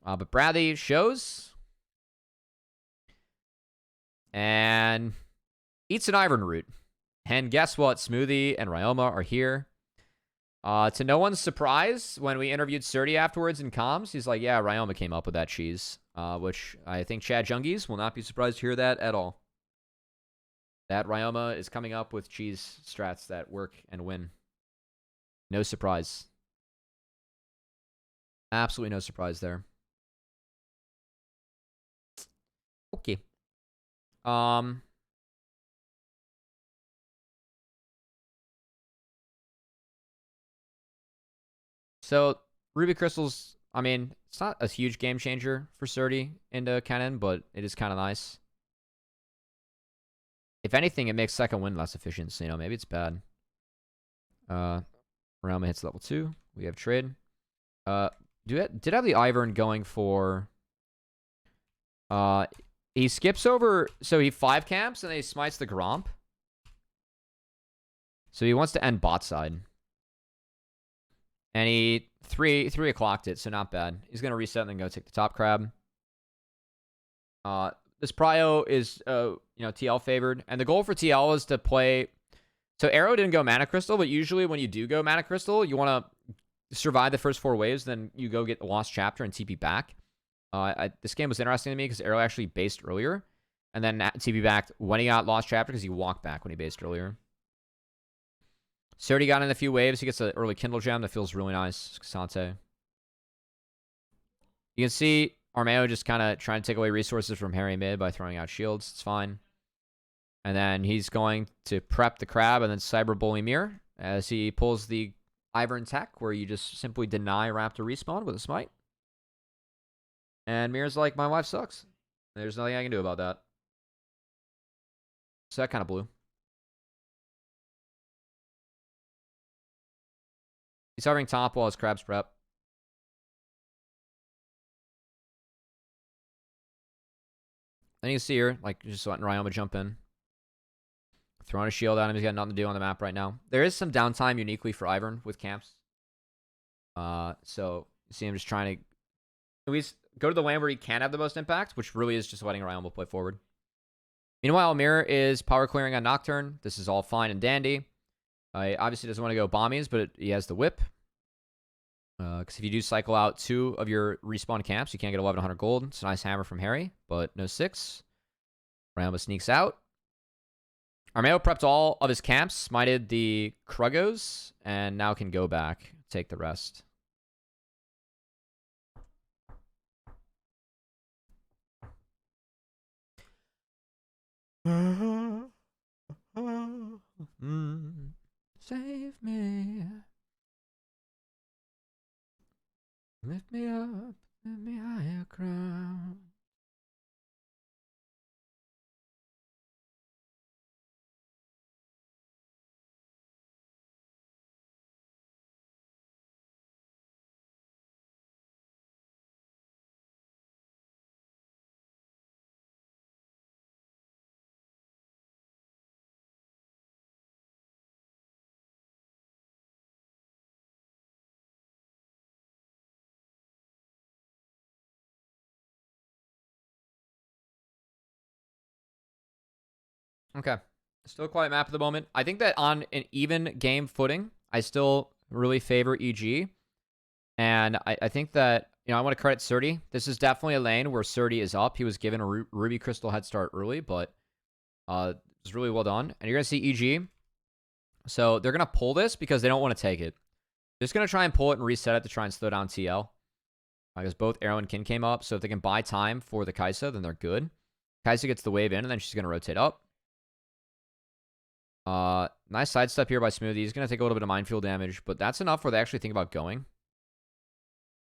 But Bradley shows. And eats an Ivern root. And guess what? Smoothie and Ryoma are here. To no one's surprise, when we interviewed Surdy afterwards in comms, he's like, yeah, Ryoma came up with that cheese. Which I think Chad Jungies will not be surprised to hear that at all. That Ryoma is coming up with cheese strats that work and win. No surprise. Absolutely no surprise there. Okay. So, Ruby Crystals, I mean, it's not a huge game changer for Surdy into Kennen, but it is kind of nice. If anything, it makes second win less efficient, so, you know, maybe it's bad. Realma hits level 2. We have trade. Did have the Ivern going for... he skips over... So he 5 camps, and then he smites the Gromp. So he wants to end bot side. And he 3 o'clocked it, so not bad. He's going to reset and then go take the top crab. This Prio is, TL favored. And the goal for TL is to play... So Arrow didn't go Mana Crystal, but usually when you do go Mana Crystal, you want to survive the first 4 waves, then you go get the Lost Chapter and TP back. This game was interesting to me because Arrow actually based earlier. And then TP backed when he got Lost Chapter because he walked back when he based earlier. Surdy got in a few waves. He gets an early Kindle Gem that feels really nice. Sante. You can see Armeo just kind of trying to take away resources from Harry mid by throwing out shields. It's fine. And then he's going to prep the crab and then cyber bully Mirror as he pulls the Ivern tech where you just simply deny Raptor respawn with a smite. And Mirror's like, my wife sucks. There's nothing I can do about that. So that kind of blew. He's hovering top while his crabs prep. Then you can see here, like, just letting Ryoma jump in. Throwing a shield at him. He's got nothing to do on the map right now. There is some downtime uniquely for Ivern with camps. So you see him just trying to at least go to the lane where he can have the most impact, which really is just letting Ryoma play forward. Meanwhile, Mirror is power clearing on Nocturne. This is all fine and dandy. He obviously doesn't want to go bombies, but he has the whip. Because if you do cycle out 2 of your respawn camps, you can't get 1100 gold. It's a nice hammer from Harry, but no 6. Ryoma sneaks out. Armeo prepped all of his camps, smited the Krugos, and now can go back, take the rest. Save me. Lift me up. Lift me higher ground. Okay. Still quite map at the moment. I think that on an even game footing, I still really favor EG. And I think that, I want to credit Surdy. This is definitely a lane where Surdy is up. He was given a Ruby Crystal head start early, but it's really well done. And you're going to see EG. So they're going to pull this because they don't want to take it. They're just going to try and pull it and reset it to try and slow down TL. Because both Arrow and Kin came up. So if they can buy time for the Kai'Sa, then they're good. Kai'Sa gets the wave in, and then she's going to rotate up. Nice sidestep here by Smoothie. He's going to take a little bit of minefield damage, but that's enough where they actually think about going.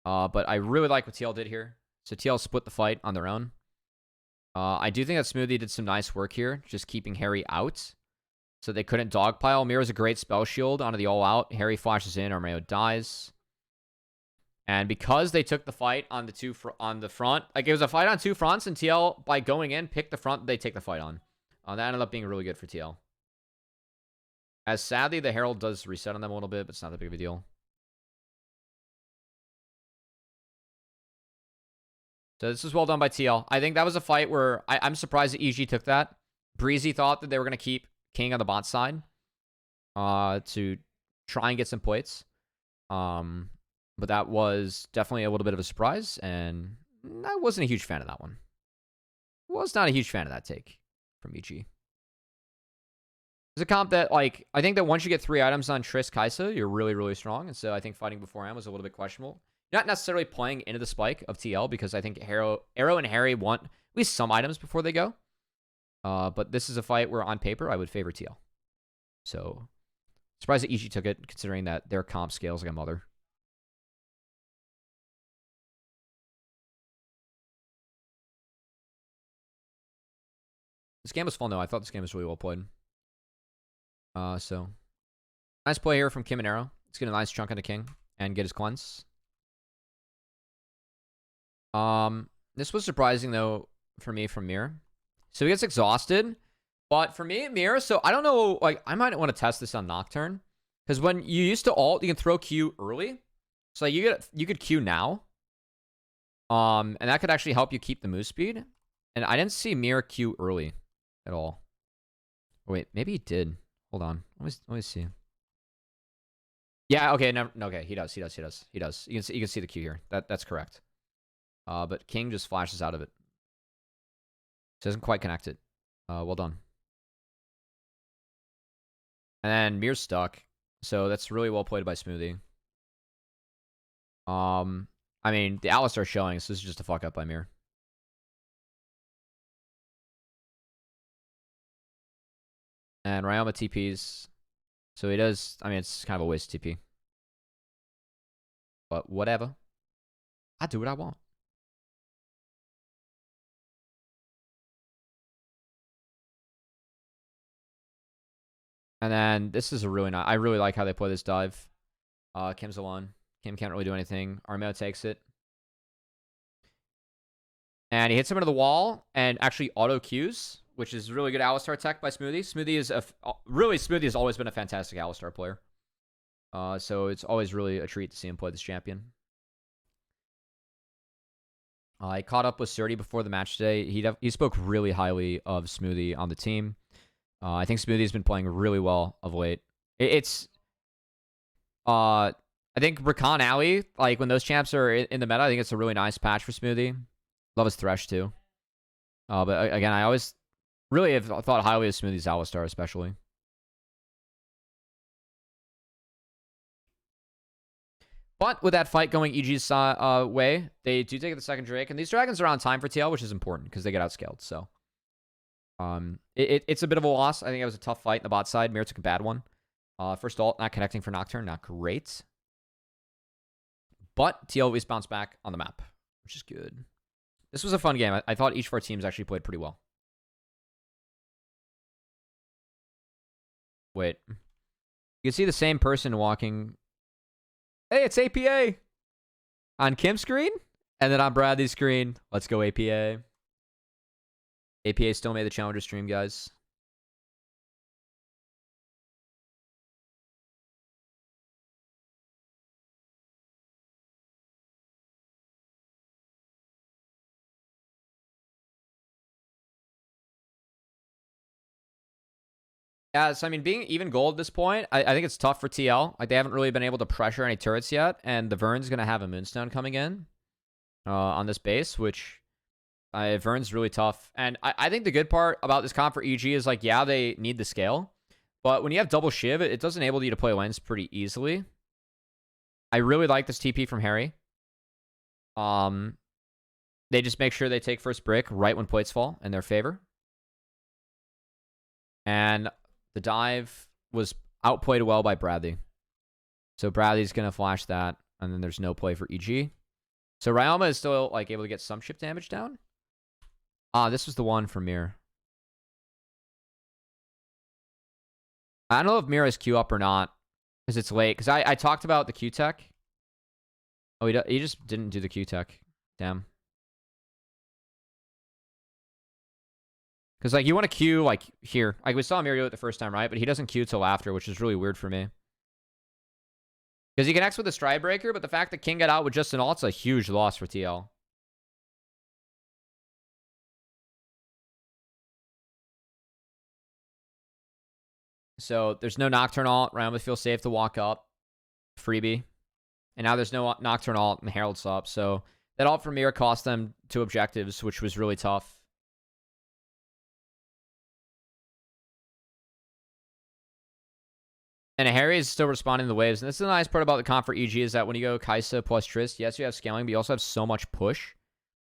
But I really like what TL did here. So TL split the fight on their own. I do think that Smoothie did some nice work here, just keeping Harry out. So they couldn't dogpile. Mira's a great spell shield onto the all-out. Harry flashes in, Armeo dies. And because they took the fight on the front, like it was a fight on two fronts, and TL, by going in, picked the front they take the fight on. That ended up being really good for TL. As sadly, the Herald does reset on them a little bit, but it's not that big of a deal. So this was well done by TL. I think that was a fight where I'm surprised that EG took that. Breezy thought that they were going to keep King on the bot side to try and get some plates. But that was definitely a little bit of a surprise, and I wasn't a huge fan of that one. Was not a huge fan of that take from EG. It's a comp that, like, I think that once you get 3 items on Triss Kai'Sa, you're really, really strong. And so I think fighting beforehand was a little bit questionable. Not necessarily playing into the spike of TL, because I think Arrow and Harry want at least some items before they go. But this is a fight where, on paper, I would favor TL. So, surprised that EG took it, considering that their comp scales like a mother. This game was fun, though. I thought this game was really well played. So, nice play here from Kim and Arrow. Let's get a nice chunk on the King and get his cleanse. This was surprising, though, for me from Mir. So he gets exhausted. But for me, Mir, so I don't know, like, I might want to test this on Nocturne. Because when you used to ult, you can throw Q early. So like, you could Q now. And that could actually help you keep the move speed. And I didn't see Mir Q early at all. Wait, maybe he did. Hold on. Let me see. Yeah, okay, no, okay, he does. You can see the Q here. That's correct. But King just flashes out of it. Doesn't quite connect it. Well done. And then Mir's stuck. So that's really well played by Smoothie. I mean, the Alistar's showing, so this is just a fuck up by Mir. And Ryoma TPs. So he does, I mean, it's kind of a waste of TP. But whatever. I do what I want. And then this is a really nice, I really like how they play this dive. Kim's alone. Kim can't really do anything. Armeo takes it. And he hits him into the wall and actually auto Qs, which is really good Alistar tech by Smoothie. Smoothie has always been a fantastic Alistar player. So it's always really a treat to see him play this champion. I caught up with Surdy before the match today. He spoke really highly of Smoothie on the team. I think Smoothie's been playing really well of late. I think Rakan Alley, like when those champs are in the meta, I think it's a really nice patch for Smoothie. Love his Thresh too. But again, I always really have thought highly of Smoothie's Alistar, especially. But with that fight going EG's way, they do take the second Drake. And these dragons are on time for TL, which is important because they get outscaled. So It's a bit of a loss. I think it was a tough fight in the bot side. Mir took a bad one. First ult, not connecting for Nocturne, not great. But TL always bounced back on the map, which is good. This was a fun game. I thought each of our teams actually played pretty well. Wait. You can see the same person walking. Hey, it's APA! On Kim's screen, and then on Bradley's screen. Let's go, APA. APA still made the Challenger stream, guys. Yeah, so I mean, being even gold at this point, I think it's tough for TL. Like, they haven't really been able to pressure any turrets yet, and the Vern's going to have a Moonstone coming in on this base, which Vern's really tough. And I think the good part about this comp for EG is, like, yeah, they need the scale, but when you have double Shiv, it does enable you to play lanes pretty easily. I really like this TP from Harry. They just make sure they take first brick right when plates fall in their favor. And the dive was outplayed well by Bradley. So Bradley's going to flash that, and then there's no play for EG. So Ryoma is still like able to get some chip damage down. This was the one for Mir. I don't know if Mir has Q up or not, because it's late. Because I talked about the Q tech. Oh, he just didn't do the Q tech. Damn. Because, like, you want to Q, like, here. Like, we saw Mir do it the first time, right? But he doesn't Q till after, which is really weird for me. Because he connects with a Stride Breaker, but the fact that King got out with just an ult's a huge loss for TL. So, there's no Nocturne ult. Ryoma feels safe to walk up. Freebie. And now there's no Nocturne ult and Herald's up. So, that ult from Mir cost them 2 objectives, which was really tough. And Harry is still responding to the waves. And this is the nice part about the comp for EG is that when you go Kaisa plus Trist, yes, you have scaling, but you also have so much push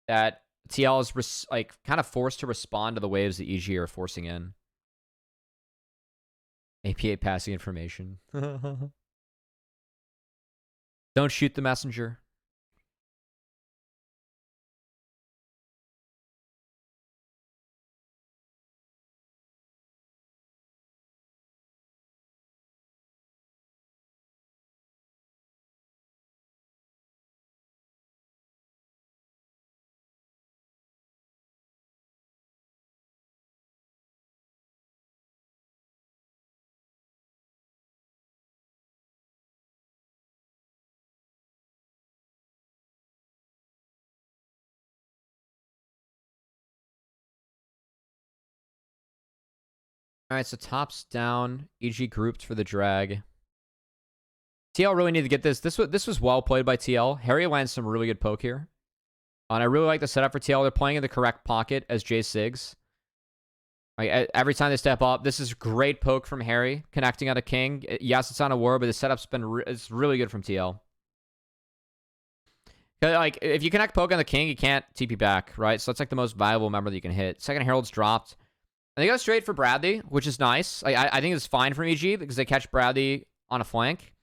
that TL is like kind of forced to respond to the waves that EG are forcing in. APA passing information. Don't shoot the messenger. All right, so tops down. EG grouped for the drag. TL really needed to get this. This was well played by TL. Harry lands some really good poke here. And I really like the setup for TL. They're playing in the correct pocket as J Sigs. Like, every time they step up, this is great poke from Harry, connecting on a King. Yes, it's on a war, but the setup's been it's really good from TL. Like, if you connect poke on the King, you can't TP back, right? So that's like the most viable member that you can hit. Second Herald's dropped. And they go straight for Bradley, which is nice. I think it's fine from EG because they catch Bradley on a flank.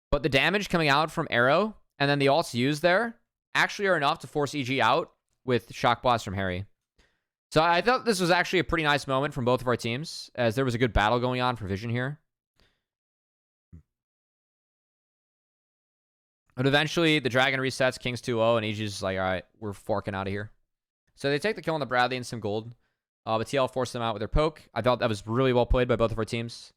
But the damage coming out from Arrow and then the ults used there actually are enough to force EG out with Shock Blast from Harry. So I thought this was actually a pretty nice moment from both of our teams, as there was a good battle going on for Vision here. But eventually, the Dragon resets, King's 2-0, and EG's just like, all right, we're forking out of here. So they take the kill on the Bradley and some gold. But TL forced them out with their poke. I thought that was really well played by both of our teams.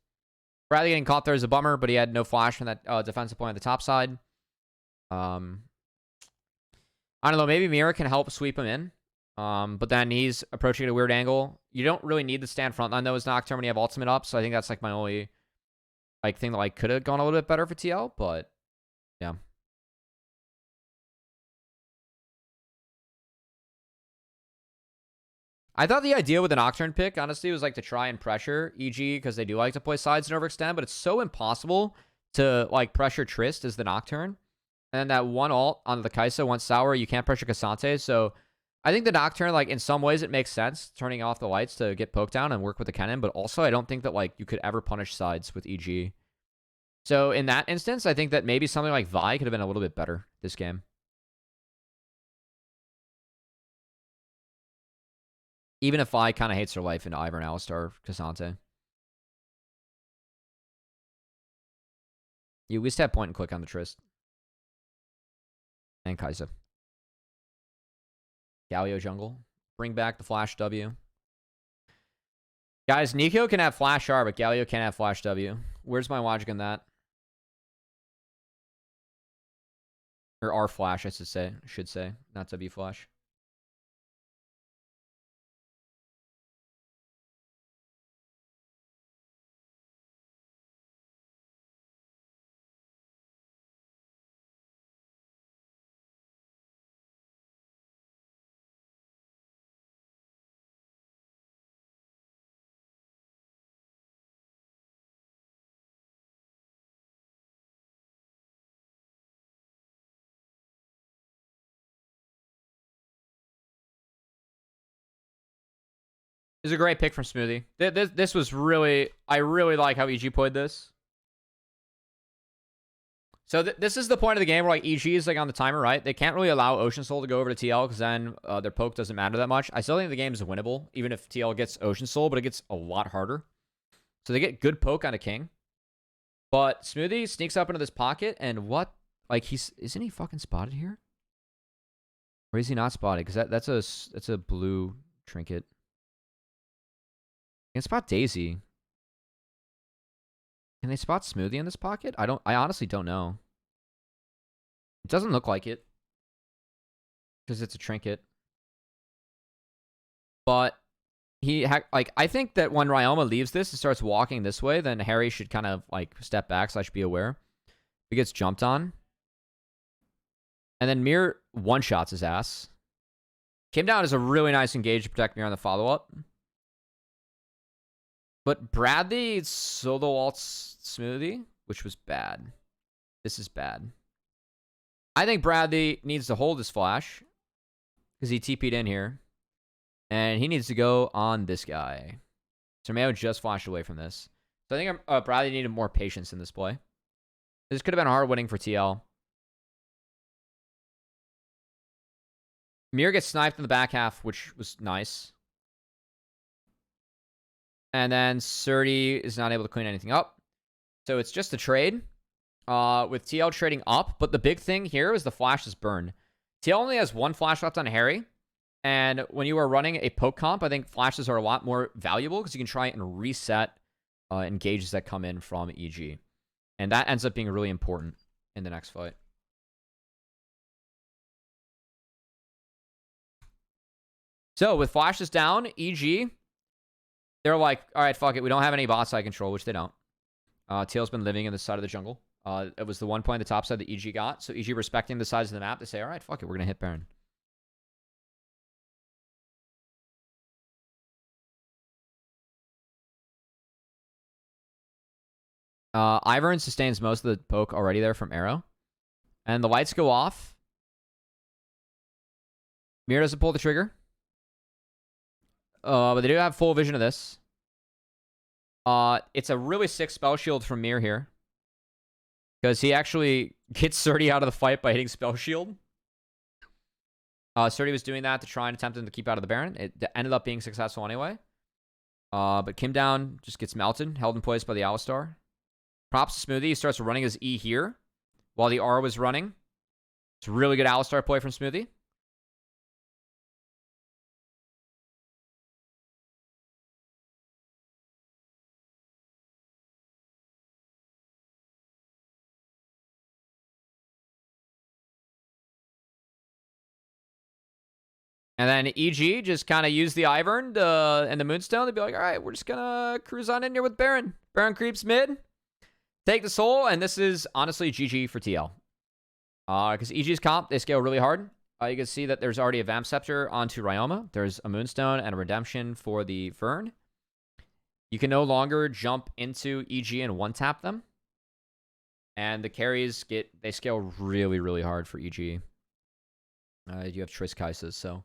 Bradley getting caught there is a bummer, but he had no flash from that defensive point on the top side. I don't know. Maybe Mira can help sweep him in. But then he's approaching at a weird angle. You don't really need to stand frontline, though, as Nocturne when you have ultimate up. So I think that's like my only thing that could have gone a little bit better for TL. But yeah. I thought the idea with the Nocturne pick, honestly, was to try and pressure EG because they do like to play sides and overextend, but it's so impossible to pressure Trist as the Nocturne. And that one ult on the Kaisa, once sour, you can't pressure Cassante. So I think the Nocturne, like, in some ways it makes sense, turning off the lights to get poked down and work with the cannon, but also I don't think that, like, you could ever punish sides with EG. So in that instance, I think that maybe something like Vi could have been a little bit better this game. Even if Vi kind of hates her life in Ivern, Alistar, Cassante. You at least have point and click on the Trist. And Kai'Sa. Galio jungle. Bring back the Flash W. Guys, Nico can have Flash R, but Galio can't have Flash W. Where's my logic in that? Or R Flash, I should say. Not W Flash. This is a great pick from Smoothie. This was really... I really like how EG played this. So this is the point of the game where like EG is like on the timer, right? They can't really allow Ocean Soul to go over to TL because then their poke doesn't matter that much. I still think the game is winnable, even if TL gets Ocean Soul, but it gets a lot harder. So they get good poke on a King. But Smoothie sneaks up into this pocket, and what? Like, isn't he fucking spotted here? Or is he not spotted? Because that's a blue trinket. Can spot Daisy. Can they spot Smoothie in this pocket? I honestly don't know. It doesn't look like it. Because it's a trinket. But I think that when Ryoma leaves this and starts walking this way, then Harry should kind of like step back / be aware. He gets jumped on. And then Mir one-shots his ass. Came down as a really nice engage to protect Mir on the follow-up. But Bradley solo ults Smoothie, which was bad. This is bad. I think Bradley needs to hold his flash because he TP'd in here. And he needs to go on this guy. So Mayo just flashed away from this. So I think Bradley needed more patience in this play. This could have been hard winning for TL. Mir gets sniped in the back half, which was nice. And then Surdy is not able to clean anything up. So it's just a trade with TL trading up. But the big thing here is the flash is burned. TL only has one flash left on Harry. And when you are running a poke comp, I think flashes are a lot more valuable because you can try and reset engages that come in from EG. And that ends up being really important in the next fight. So with flashes down, EG, they're like, all right, fuck it. We don't have any bot side control, which they don't. TL's been living in the side of the jungle. It was the one point on the top side that EG got. So EG respecting the size of the map, they say, all right, fuck it. We're going to hit Baron. Ivern sustains most of the poke already there from Arrow. And the lights go off. Mir doesn't pull the trigger. But they do have full vision of this. It's a really sick spell shield from Mir here. Because he actually gets Surdy out of the fight by hitting spell shield. Surdy was doing that to try and attempt him to keep out of the Baron. It ended up being successful anyway. But Kim down just gets melted, held in place by the Alistar. Props to Smoothie. He starts running his E here while the R was running. It's a really good Alistar play from Smoothie. And then EG just kind of used the Ivern and the Moonstone to be like, all right, we're just going to cruise on in here with Baron. Baron creeps mid. Take the soul, and this is honestly GG for TL. Because EG's comp, they scale really hard. You can see that there's already a Vamp Scepter onto Ryoma. There's a Moonstone and a Redemption for the Vern. You can no longer jump into EG and one-tap them. And the carries, they scale really, really hard for EG. You have Triss Kaisas, so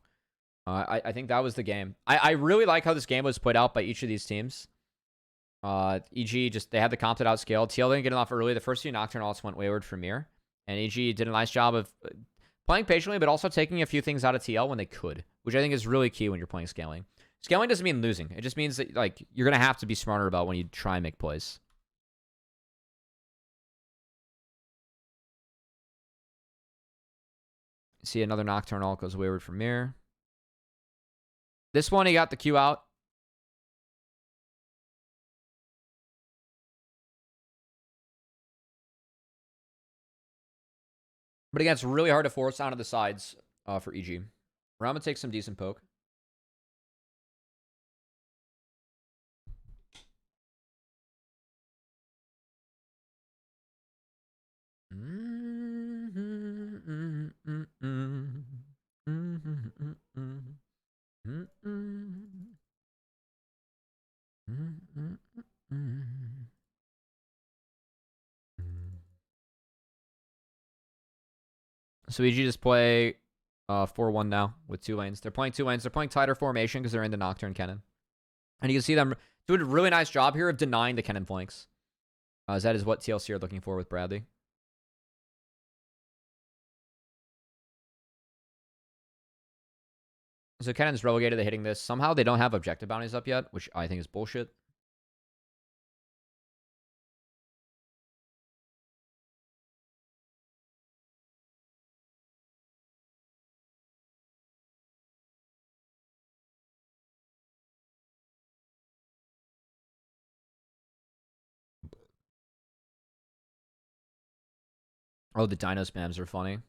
I think that was the game. I really like how this game was put out by each of these teams. EG just, they had the comp that outscaled. TL didn't get enough early. The first few Nocturne ults went wayward for Mir. And EG did a nice job of playing patiently, but also taking a few things out of TL when they could, which I think is really key when you're playing scaling. Scaling doesn't mean losing. It just means that, like, you're going to have to be smarter about when you try and make plays. See another Nocturne ult goes wayward for Mir. This one, he got the Q out. But again, it's really hard to force onto the sides for EG. Rama takes some decent poke. So EG just play 4-1 now with 2 lanes. They're playing 2 lanes. They're playing tighter formation because they're in the Nocturne Cannon. And you can see them doing a really nice job here of denying the Cannon flanks. As that is what TLC are looking for with Bradley. So Cannon's relegated to hitting this. Somehow they don't have objective bounties up yet, which I think is bullshit. Oh, the dino spams are funny.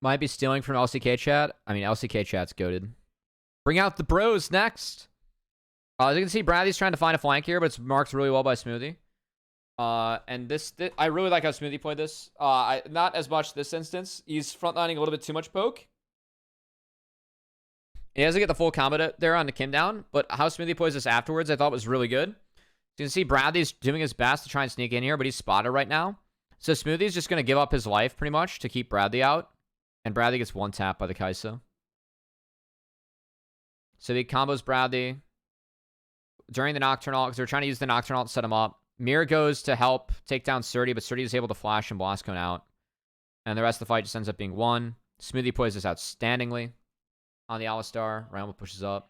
Might be stealing from LCK chat. I mean, LCK chat's goated. Bring out the bros next. As you can see, Bradley's trying to find a flank here, but it's marked really well by Smoothie. And this I really like how Smoothie played this. Not as much this instance. He's frontlining a little bit too much poke. He doesn't get the full combo there on the Kim down, but how Smoothie plays this afterwards I thought was really good. You can see Bradley's doing his best to try and sneak in here, but he's spotted right now. So Smoothie's just going to give up his life pretty much to keep Bradley out. And Bradley gets one tap by the Kai'Sa. So he combos Bradley during the Nocturnal, because they're trying to use the Nocturnal to set him up. Mir goes to help take down Surdy, but Surdy is able to flash and blast cone out. And the rest of the fight just ends up being won. Smoothie plays this outstandingly on the Alistar. Ramble pushes up.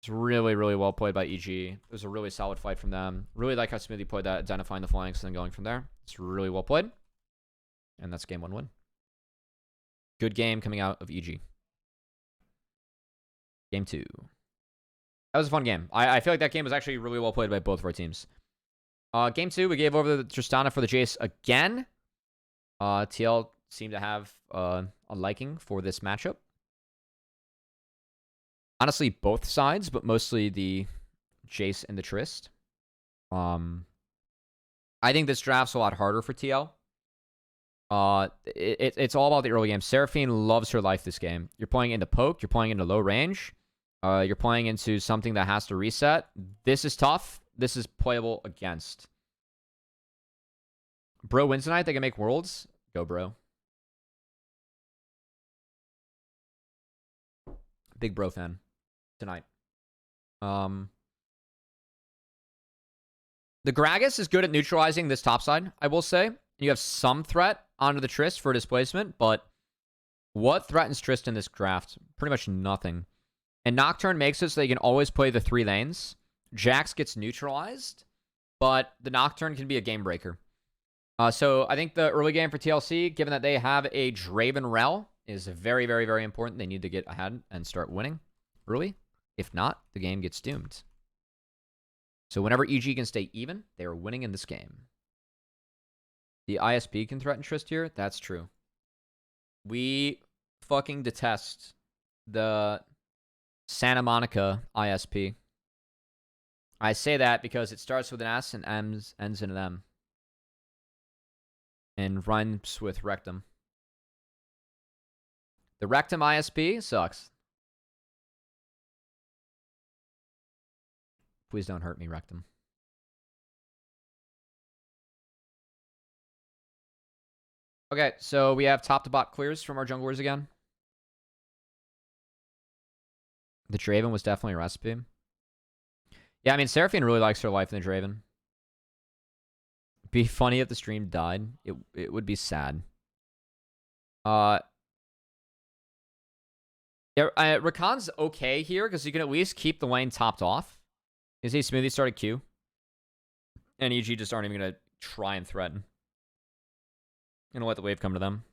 It's really, really well played by EG. It was a really solid fight from them. Really like how Smoothie played that, identifying the flanks and then going from there. It's really well played. And that's game 1 win. Good game coming out of EG. Game 2. That was a fun game. I feel like that game was actually really well played by both of our teams. Game 2, we gave over the Tristana for the Jace again. TL seemed to have a liking for this matchup. Honestly, both sides, but mostly the Jace and the Trist. I think this draft's a lot harder for TL. It's all about the early game. Seraphine loves her life this game. You're playing into poke. You're playing into low range. You're playing into something that has to reset. This is tough. This is playable against. Bro wins tonight. They can make worlds. Go, bro. Big bro fan tonight. The Gragas is good at neutralizing this top side, I will say. You have some threat onto the Trist for displacement, but what threatens Trist in this draft? Pretty much nothing. And Nocturne makes it so they can always play the 3 lanes. Jax gets neutralized, but the Nocturne can be a game breaker. So I think the early game for TLC, given that they have a Draven Rel, is very, very, very important. They need to get ahead and start winning early. If not, the game gets doomed. So whenever EG can stay even, they are winning in this game. The ISP can threaten Trist here? That's true. We fucking detest the Santa Monica ISP. I say that because it starts with an S and ends in an M. And rhymes with rectum. The rectum ISP sucks. Please don't hurt me, rectum. Okay, so we have top to bot clears from our junglers again. The Draven was definitely a recipe. Yeah, I mean, Seraphine really likes her life in the Draven. Be funny if the stream died. It would be sad. Yeah, Rakan's okay here because you can at least keep the lane topped off. You see Smoothie started Q. And EG just aren't even going to try and threaten. Gonna let the wave come to them.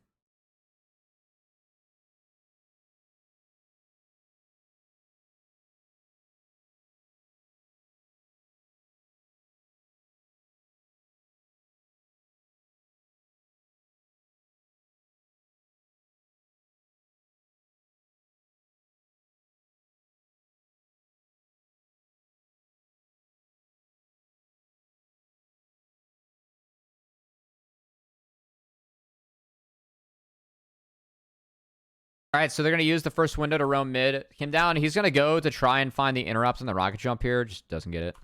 All right, so they're going to use the first window to roam mid. Came down. He's going to go to try and find the interrupts on the rocket jump here. Just doesn't get it.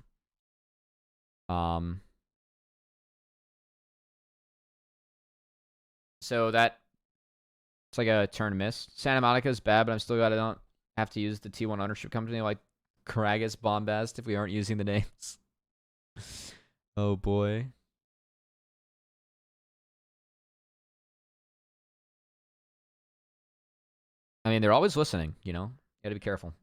So that it's like a turn miss. Santa Monica is bad, but I'm still glad I don't have to use the T1 ownership company like Kragus Bombast if we aren't using the names. Oh boy. I mean, they're always listening, you know? You gotta be careful.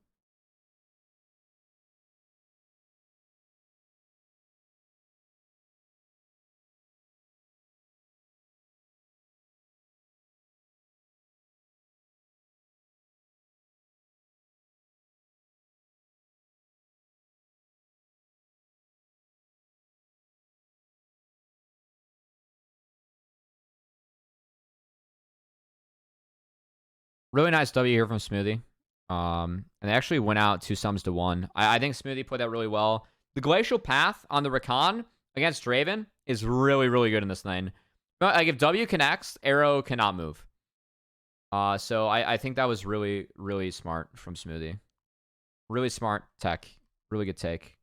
Really nice W here from Smoothie. And they actually went out 2 sums to 1. I think Smoothie played that really well. The Glacial Path on the Rakan against Draven is really, really good in this lane. But like if W connects, Arrow cannot move. So I think that was really, really smart from Smoothie. Really smart tech. Really good take.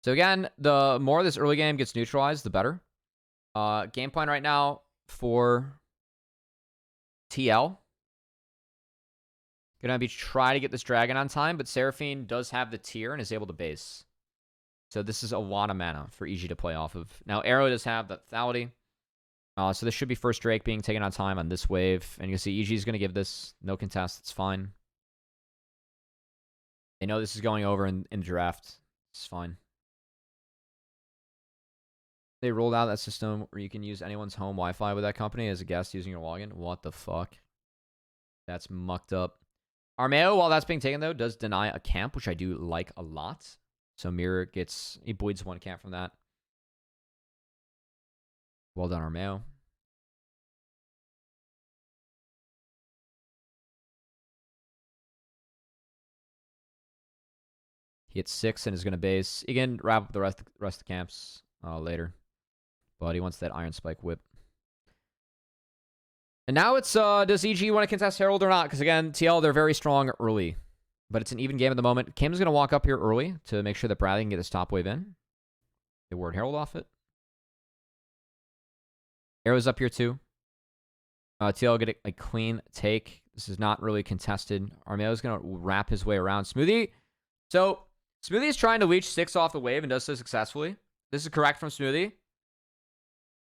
So again, the more this early game gets neutralized, the better. Game plan right now for TL. Gonna be try to get this dragon on time, but Seraphine does have the tier and is able to base. So this is a lot of mana for EG to play off of. Now Arrow does have the lethality. So this should be first Drake being taken on time on this wave. And you can see EG is going to give this no contest. It's fine. They know this is going over in draft. It's fine. They rolled out that system where you can use anyone's home Wi-Fi with that company as a guest using your login. What the fuck? That's mucked up. Armeo, while that's being taken, though, does deny a camp, which I do like a lot. So Mirror gets... He bleeds 1 camp from that. Well done, Armeo. He hits 6 and is going to base. He can wrap up the rest of the camps later. But he wants that Iron Spike whip. And now it's, does EG want to contest Herald or not? Because again, TL, they're very strong early. But it's an even game at the moment. Kim's going to walk up here early to make sure that Bradley can get his top wave in. They ward Herald off it. Arrow's up here too. TL get a clean take. This is not really contested. Armeo's going to wrap his way around. Smoothie. So, Smoothie is trying to leech 6 off the wave and does so successfully. This is correct from Smoothie.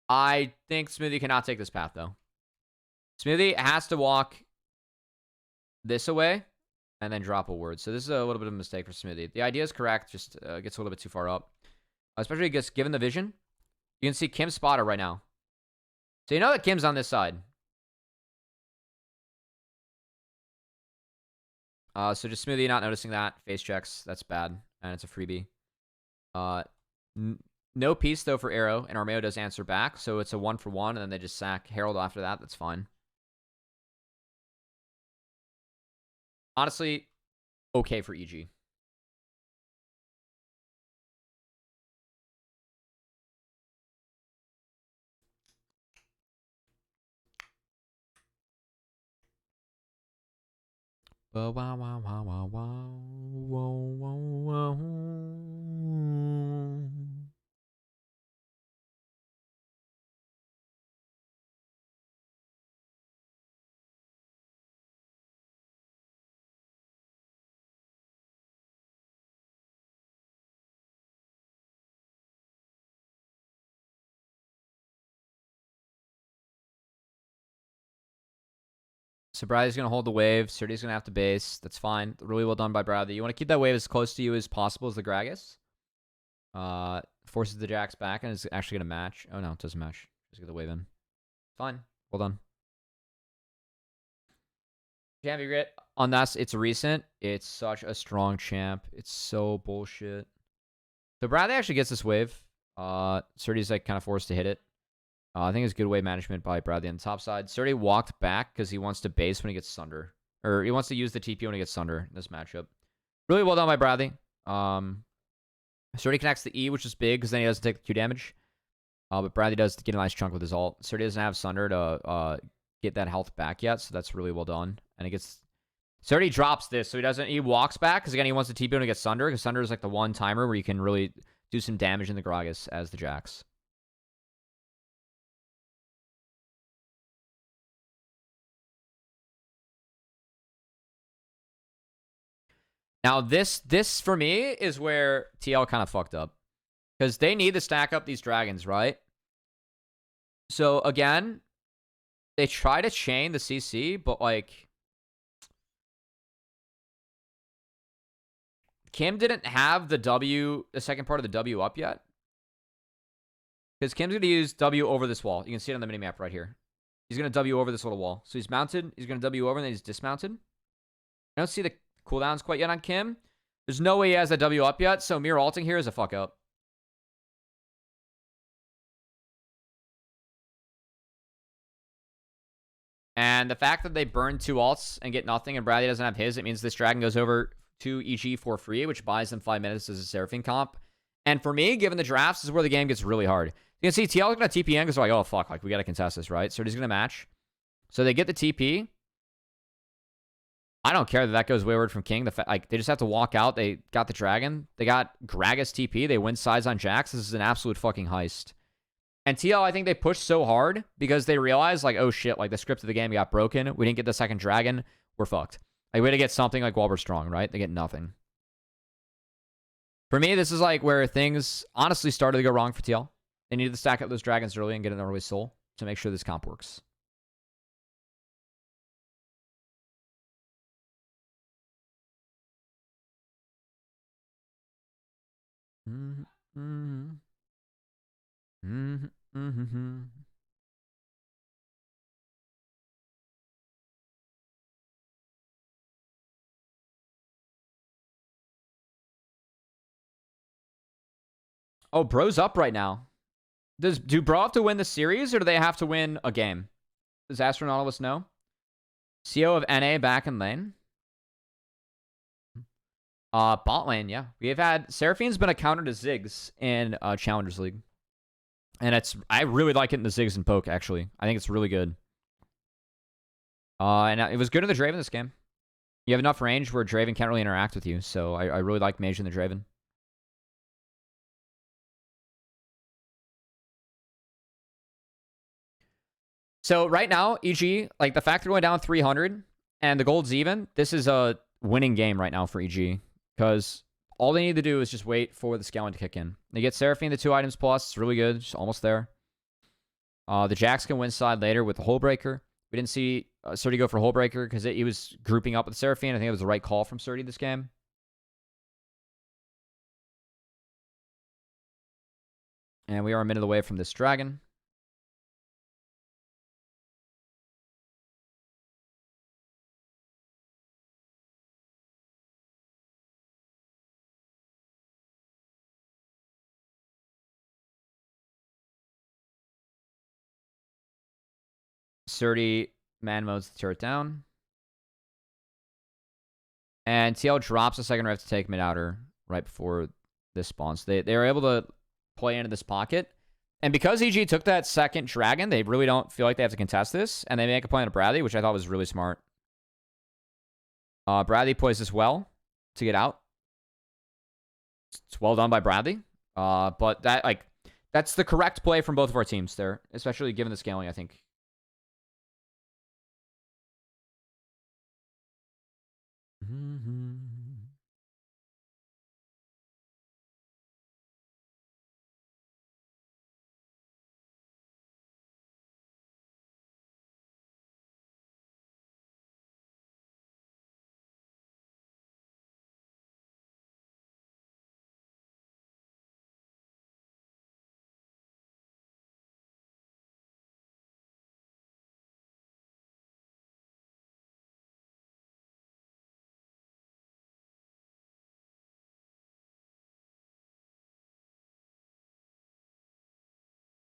I think Smoothie cannot take this path, though. Smoothie has to walk this away and then drop a word. So this is a little bit of a mistake for Smoothie. The idea is correct, just gets a little bit too far up. Especially given the vision. You can see Kim's spotter right now. So you know that Kim's on this side. So just Smoothie not noticing that. Face checks. That's bad. And it's a freebie. No piece, though, for Arrow, and Armeo does answer back, so it's a 1-for-1, and then they just sack Herald after that. That's fine. Honestly, okay for EG. Wow, wow, wow, wow, wow, wow, wow, wow. So Bradley's going to hold the wave. Surdy's going to have to base. That's fine. Really well done by Bradley. You want to keep that wave as close to you as possible as the Gragas. Forces the Jax back and is actually going to match. Oh, no, it doesn't match. Just get the wave in. Fine. Well done. Champ grit on that. It's recent. It's such a strong champ. It's so bullshit. So Bradley actually gets this wave. Surdy's like kind of forced to hit it. I think it's good wave management by Bradley on the top side. Surdy walked back because he wants to base when he gets Sunder. Or he wants to use the TP when he gets Sunder in this matchup. Really well done by Bradley. Surdy connects the E, which is big because then he doesn't take the Q damage. But Bradley does get a nice chunk with his ult. Surdy doesn't have Sunder to get that health back yet, so that's really well done. And he gets... Surdy drops this, so he walks back because, again, he wants the TP when he gets Sunder because Sunder is like the one timer where you can really do some damage in the Gragas as the Jax. Now, this for me is where TL kind of fucked up. Because they need to stack up these dragons, right? So, again, they try to chain the CC, but, like... Kim didn't have the second part of the W up yet. Because Kim's going to use W over this wall. You can see it on the minimap right here. He's going to W over this little wall. So he's mounted. He's going to W over, and then he's dismounted. I don't see the cooldowns quite yet on Kim. There's no way he has that W up yet, so mirror ulting here is a fuck up. And the fact that they burn 2 ults and get nothing and Bradley doesn't have his, it means this dragon goes over to EG for free, which buys them 5 minutes as a Seraphine comp. And for me, given the drafts, this is where the game gets really hard. You can see TL is going to TP in because they're like, oh, fuck, like, we got to contest this, right? So he's going to match. So they get the TP. I don't care that that goes wayward from King. Like, they just have to walk out. They got the dragon. They got Gragas TP. They win sides on Jax. This is an absolute fucking heist. And TL, I think they pushed so hard because they realized, like, oh shit, like, the script of the game got broken. We didn't get the second dragon. We're fucked. Like, we had to get something like while we're strong, right? They get nothing. For me, this is like where things honestly started to go wrong for TL. They needed to stack up those dragons early and get an early soul to make sure this comp works. Oh, bro's up right now. Do bro have to win the series or do they have to win a game? Does Astronautilus know? CO of NA back in lane. Bot lane, yeah. We've had Seraphine's been a counter to Ziggs in Challengers League. And I really like it in the Ziggs and Poke, actually. I think it's really good. And it was good in the Draven this game. You have enough range where Draven can't really interact with you, so I really like Mage in the Draven. So right now, EG, like the fact they're going down 300 and the gold's even, this is a winning game right now for EG. Because all they need to do is just wait for the scaling to kick in. They get Seraphine the 2 items plus. It's really good. Just almost there. The Jax can win side later with the Hullbreaker. We didn't see Surdy go for Hullbreaker because he was grouping up with Seraphine. I think it was the right call from Surdy this game. And we are a minute away from this dragon. Surdy man modes the turret down. And TL drops a second rev to take mid outer right before this spawn. So they were able to play into this pocket. And because EG took that second dragon, they really don't feel like they have to contest this. And they make a play on a Bradley, which I thought was really smart. Bradley plays this well to get out. It's well done by Bradley. But that's the correct play from both of our teams there, especially given the scaling, I think.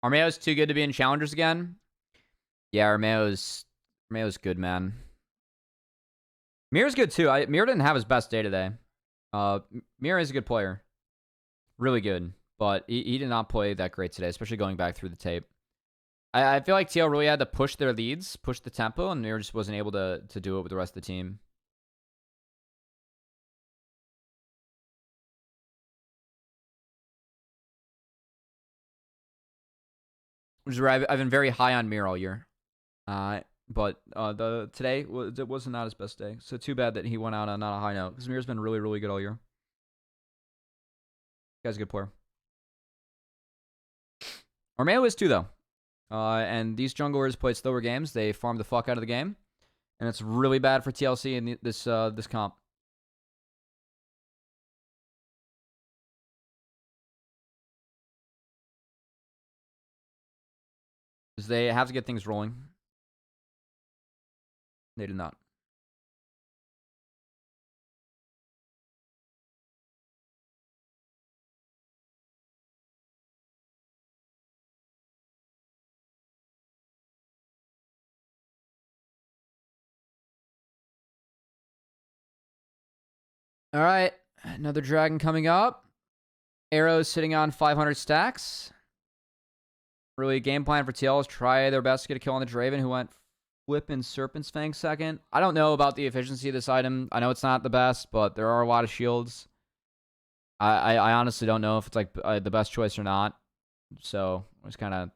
Armeo's too good to be in challengers again. Yeah, Armeo's good, man. Mirror's good too. Mirror didn't have his best day today. Mirror is a good player. Really good. But he did not play that great today, especially going back through the tape. I feel like TL really had to push their leads, push the tempo, and Mirror just wasn't able to do it with the rest of the team. Which is where I've been very high on Mirror all year. But today it was not his best day. So too bad that he went out on not a high note. Because Mirror's been really, really good all year. Guy's a good player. Armeo is too, though. And these junglers played slower games. They farmed the fuck out of the game. And it's really bad for TLC in this comp. Because they have to get things rolling. They did not. All right, another dragon coming up. Arrows sitting on 500 stacks. Really, game plan for TL is try their best to get a kill on the Draven, who went flipping Serpent's Fang second. I don't know about the efficiency of this item. I know it's not the best, but there are a lot of shields. I honestly don't know if it's like the best choice or not. So it was kind of...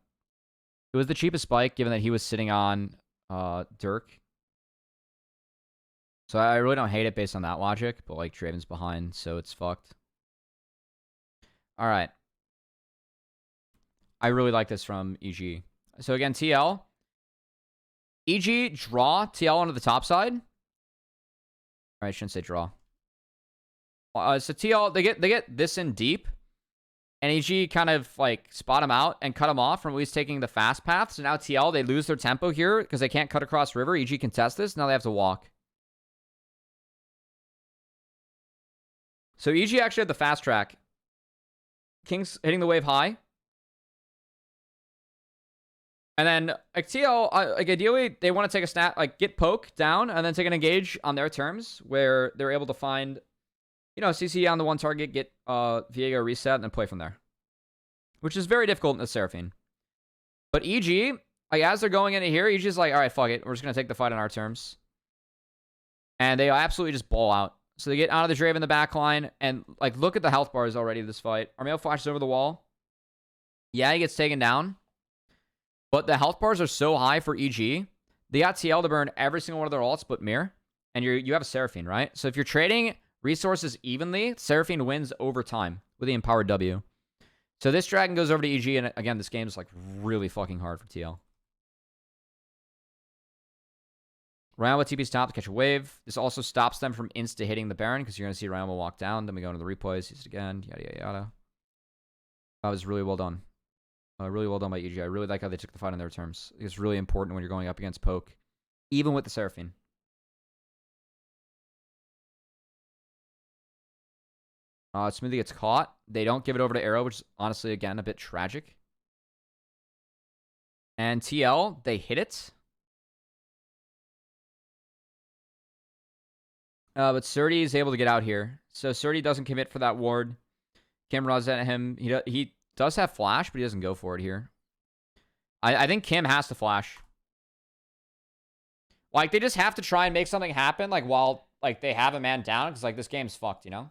It was the cheapest spike, given that he was sitting on Dirk. So I really don't hate it based on that logic, but like Draven's behind, so it's fucked. All right. I really like this from EG. So again, TL. EG draw TL onto the top side. All right, I shouldn't say draw. So TL, they get this in deep. And EG kind of like spot him out and cut him off from at least taking the fast path. So now TL, they lose their tempo here because they can't cut across river. EG contest this. Now they have to walk. So EG actually had the fast track. King's hitting the wave high. And then like TL, like ideally, they want to take a snap, like get poke down and then take an engage on their terms where they're able to find, you know, CC on the one target, get Viego reset, and then play from there. Which is very difficult in the Seraphine. But EG, like as they're going into here, EG's like, all right, fuck it. We're just going to take the fight on our terms. And they absolutely just ball out. So they get out of the Drave in the back line. And like, look at the health bars already of this fight. Armeo flashes over the wall. Yeah, he gets taken down. But the health bars are so high for EG. They got TL to burn every single one of their ults but Mir. And you have a Seraphine, right? So if you're trading resources evenly, Seraphine wins over time with the empowered W. So this dragon goes over to EG. And again, this game is like really fucking hard for TL. Ryan with TP's top to catch a wave. This also stops them from insta-hitting the Baron because you're going to see Ryan will walk down. Then we go into the replays. Use it again. Yada, yada, yada. That was really well done. Really well done by EG. I really like how they took the fight on their terms. It's really important when you're going up against poke. Even with the Seraphine. Smoothie gets caught. They don't give it over to Arrow, which is honestly, again, a bit tragic. And TL, they hit it. But Surdy is able to get out here. So Surdy doesn't commit for that ward. Kim runs at him. He does have flash, but he doesn't go for it here. I think Kim has to flash. Like, they just have to try and make something happen, like, while, like, they have a man down, because, like, this game's fucked, you know?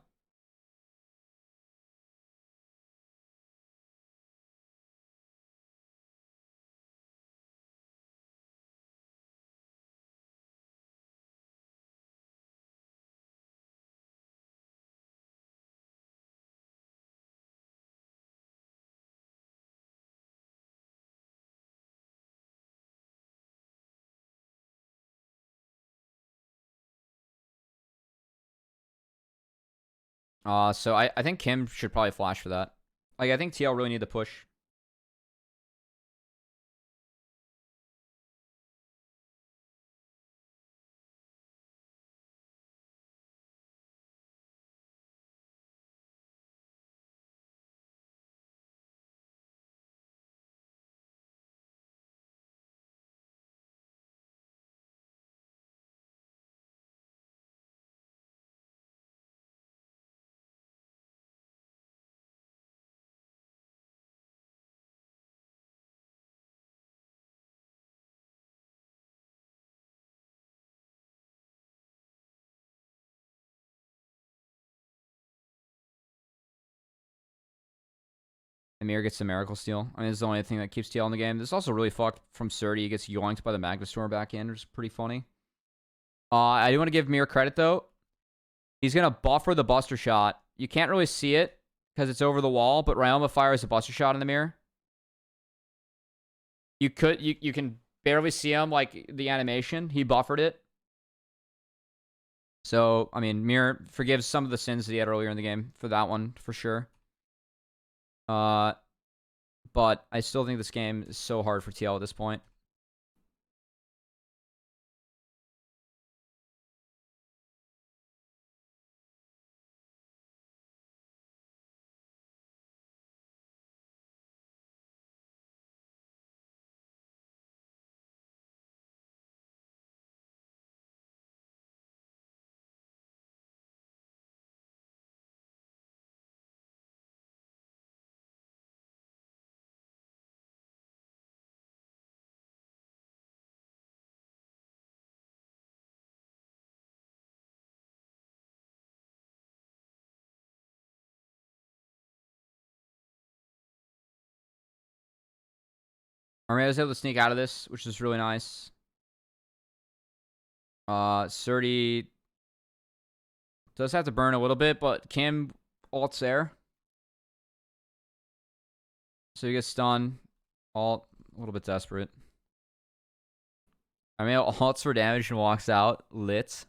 So I think Kim should probably flash for that. Like, I think TL really need to push. Amir gets a Miracle Steal. I mean, this is the only thing that keeps TL in the game. This is also really fucked from Surdy. He gets yoinked by the Magma Storm back in, which is pretty funny. I do want to give Mir credit, though. He's going to buffer the Buster Shot. You can't really see it because it's over the wall, but Ryoma fires a Buster Shot in the mirror. You can barely see him, like, the animation. He buffered it. So, I mean, Mir forgives some of the sins that he had earlier in the game for that one, for sure. But I still think this game is so hard for TL at this point. Armada was able to sneak out of this, which is really nice. Surdy does have to burn a little bit, but Kim ults there. So he gets stunned. Alt, a little bit desperate. I mean, ults for damage and walks out. Lit.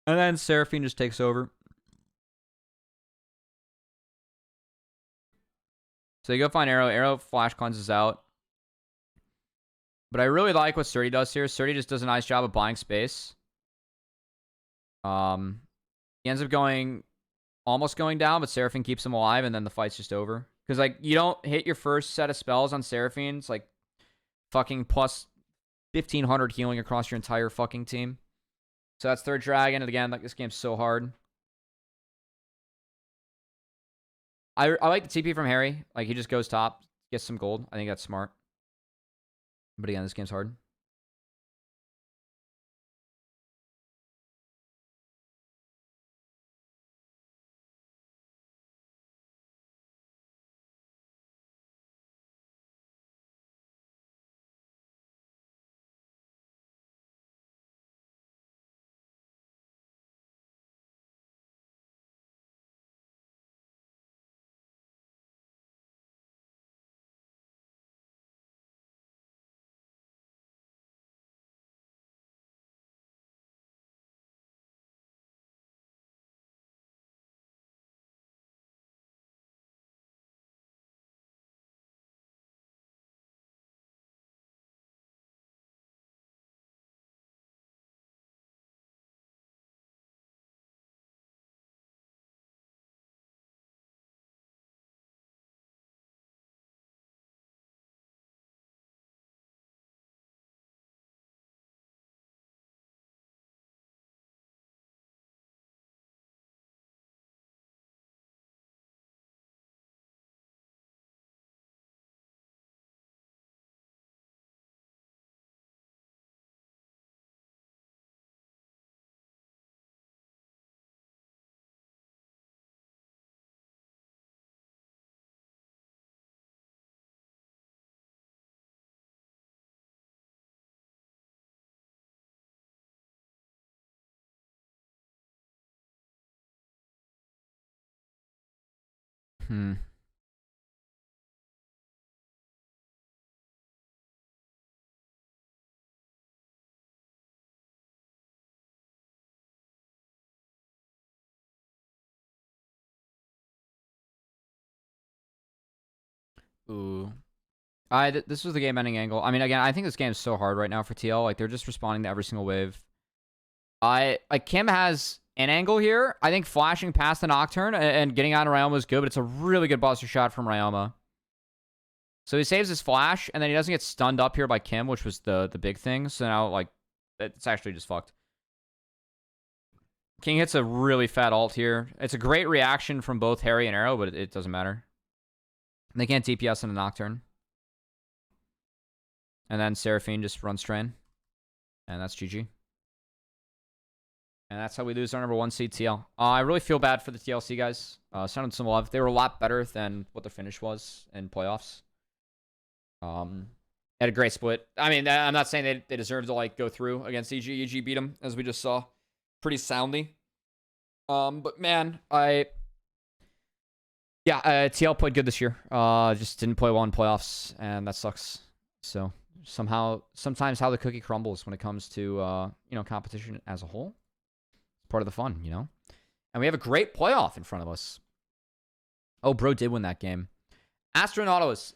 And then Seraphine just takes over. So you go find Arrow. Arrow flash cleanses out. But I really like what Surdy does here. Surdy just does a nice job of buying space. He ends up almost going down, but Seraphine keeps him alive, and then the fight's just over. Because, like, you don't hit your first set of spells on Seraphine. It's like fucking plus 1,500 healing across your entire fucking team. So that's third dragon. And again, like, this game's so hard. I like the TP from Harry. Like, he just goes top, gets some gold. I think that's smart. But again, this game's hard. Ooh. This was the game-ending angle. I mean, again, I think this game is so hard right now for TL. Like, they're just responding to every single wave. Kim has an angle here. I think flashing past the Nocturne and getting out of Ryoma was good, but it's a really good buster shot from Ryoma. So he saves his flash, and then he doesn't get stunned up here by Kim, which was the big thing. So now, like, it's actually just fucked. King hits a really fat ult here. It's a great reaction from both Harry and Arrow, but it doesn't matter. They can't DPS in a Nocturne. And then Seraphine just runs Train. And that's GG. And that's how we lose our number 1 seed TL. I really feel bad for the TLC guys. Sounded some love. They were a lot better than what their finish was in playoffs. Had a great split. I mean, I'm not saying they deserve to like go through against EG. EG beat them, as we just saw, pretty soundly. But man, TL played good this year. Just didn't play well in playoffs, and that sucks. So sometimes how the cookie crumbles when it comes to competition as a whole. Part of the fun, you know. And we have a great playoff in front of us. Oh, bro did win that game. Astronautilus.